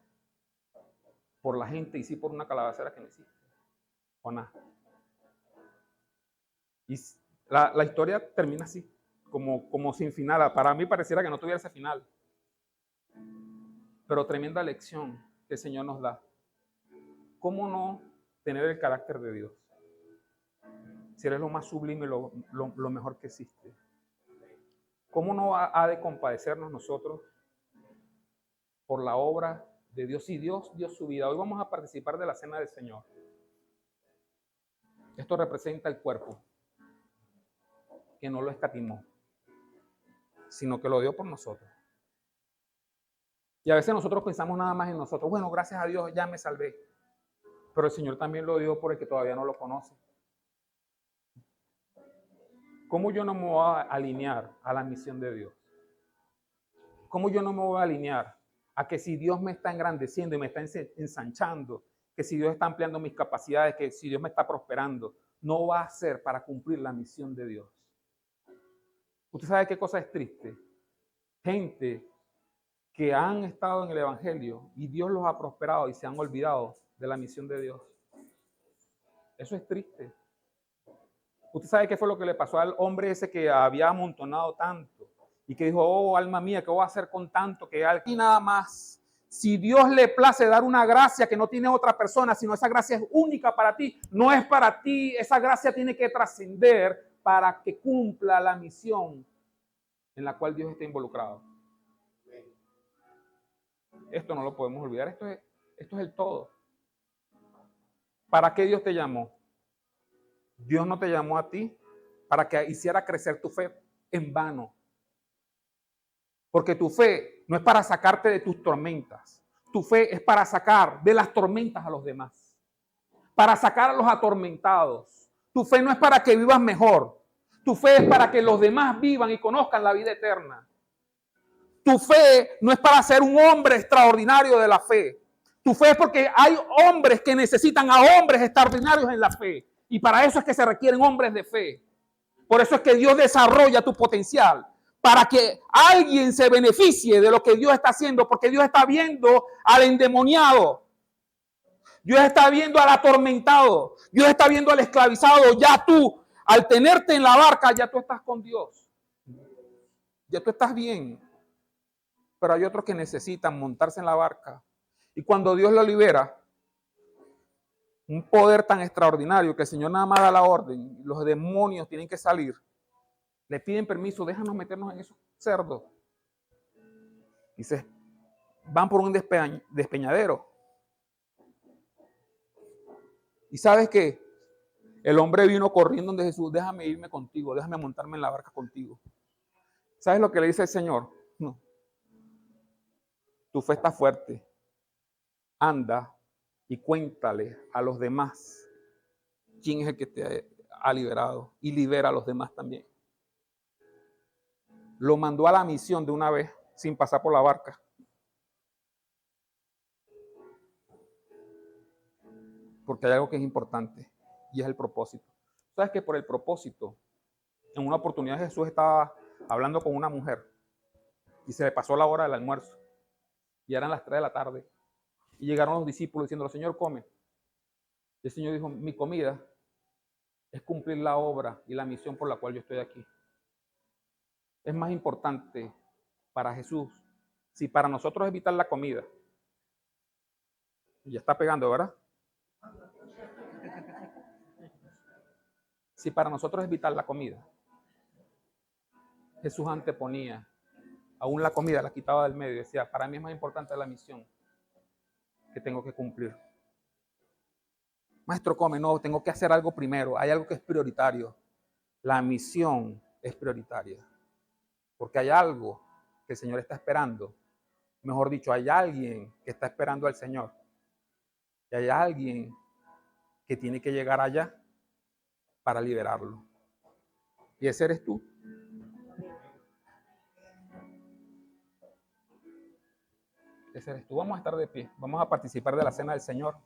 por la gente y sí por una calabacera que no hiciste. Jonás. Y la historia termina así, como sin final. Para mí pareciera que no tuviera ese final. Pero tremenda lección que el Señor nos da. ¿Cómo no tener el carácter de Dios? Si eres lo más sublime, lo mejor que existe. ¿Cómo no ha de compadecernos nosotros por la obra de Dios? Y Dios dio su vida. Hoy vamos a participar de la cena del Señor. Esto representa el cuerpo, que no lo escatimó, sino que lo dio por nosotros. Y a veces nosotros pensamos nada más en nosotros. Bueno, gracias a Dios ya me salvé. Pero el Señor también lo dio por el que todavía no lo conoce. ¿Cómo yo no me voy a alinear a la misión de Dios? ¿Cómo yo no me voy a alinear a que si Dios me está engrandeciendo y me está ensanchando, que si Dios está ampliando mis capacidades, que si Dios me está prosperando, no va a ser para cumplir la misión de Dios? ¿Usted sabe qué cosa es triste? Gente que han estado en el Evangelio y Dios los ha prosperado y se han olvidado de la misión de Dios. Eso es triste. ¿Usted sabe qué fue lo que le pasó al hombre ese que había amontonado tanto y que dijo, oh, alma mía, ¿qué voy a hacer con tanto? Que aquí nada más. Si Dios le place dar una gracia que no tiene otra persona, sino esa gracia es única para ti, no es para ti, esa gracia tiene que trascender para que cumpla la misión en la cual Dios está involucrado. Esto no lo podemos olvidar, esto es el todo. ¿Para qué Dios te llamó? Dios no te llamó a ti para que hiciera crecer tu fe en vano. Porque tu fe no es para sacarte de tus tormentas. Tu fe es para sacar de las tormentas a los demás. Para sacar a los atormentados. Tu fe no es para que vivas mejor. Tu fe es para que los demás vivan y conozcan la vida eterna. Tu fe no es para ser un hombre extraordinario de la fe. Tu fe es porque hay hombres que necesitan a hombres extraordinarios en la fe. Y para eso es que se requieren hombres de fe. Por eso es que Dios desarrolla tu potencial. Para que alguien se beneficie de lo que Dios está haciendo. Porque Dios está viendo al endemoniado. Dios está viendo al atormentado. Dios está viendo al esclavizado. Ya tú, al tenerte en la barca, ya tú estás con Dios. Ya tú estás bien. Pero hay otros que necesitan montarse en la barca. Y cuando Dios lo libera, un poder tan extraordinario que el Señor nada más da la orden, los demonios tienen que salir, le piden permiso, déjanos meternos en esos cerdos. Y se van por un despeñadero. ¿Y sabes qué? El hombre vino corriendo donde Jesús, déjame irme contigo, déjame montarme en la barca contigo. ¿Sabes lo que le dice el Señor? No. Tu fe está fuerte. Anda y cuéntale a los demás quién es el que te ha liberado y libera a los demás también. Lo mandó a la misión de una vez sin pasar por la barca. Porque hay algo que es importante y es el propósito. ¿Sabes que por el propósito, en una oportunidad Jesús estaba hablando con una mujer y se le pasó la hora del almuerzo y eran las 3 de la tarde y llegaron los discípulos diciendo, Señor, come. Y el Señor dijo, mi comida es cumplir la obra y la misión por la cual yo estoy aquí. Es más importante para Jesús, si para nosotros es vital la comida, ya está pegando, ¿verdad? Si para nosotros es vital la comida, Jesús anteponía, aún la comida la quitaba del medio y decía, para mí es más importante la misión que tengo que cumplir. Maestro, come, no, tengo que hacer algo primero, hay algo que es prioritario. La misión es prioritaria, porque hay algo que el Señor está esperando. Mejor dicho, hay alguien que está esperando al Señor. Y hay alguien que tiene que llegar allá para liberarlo. Y ese eres tú. Ese eres tú. Vamos a estar de pie. Vamos a participar de la cena del Señor.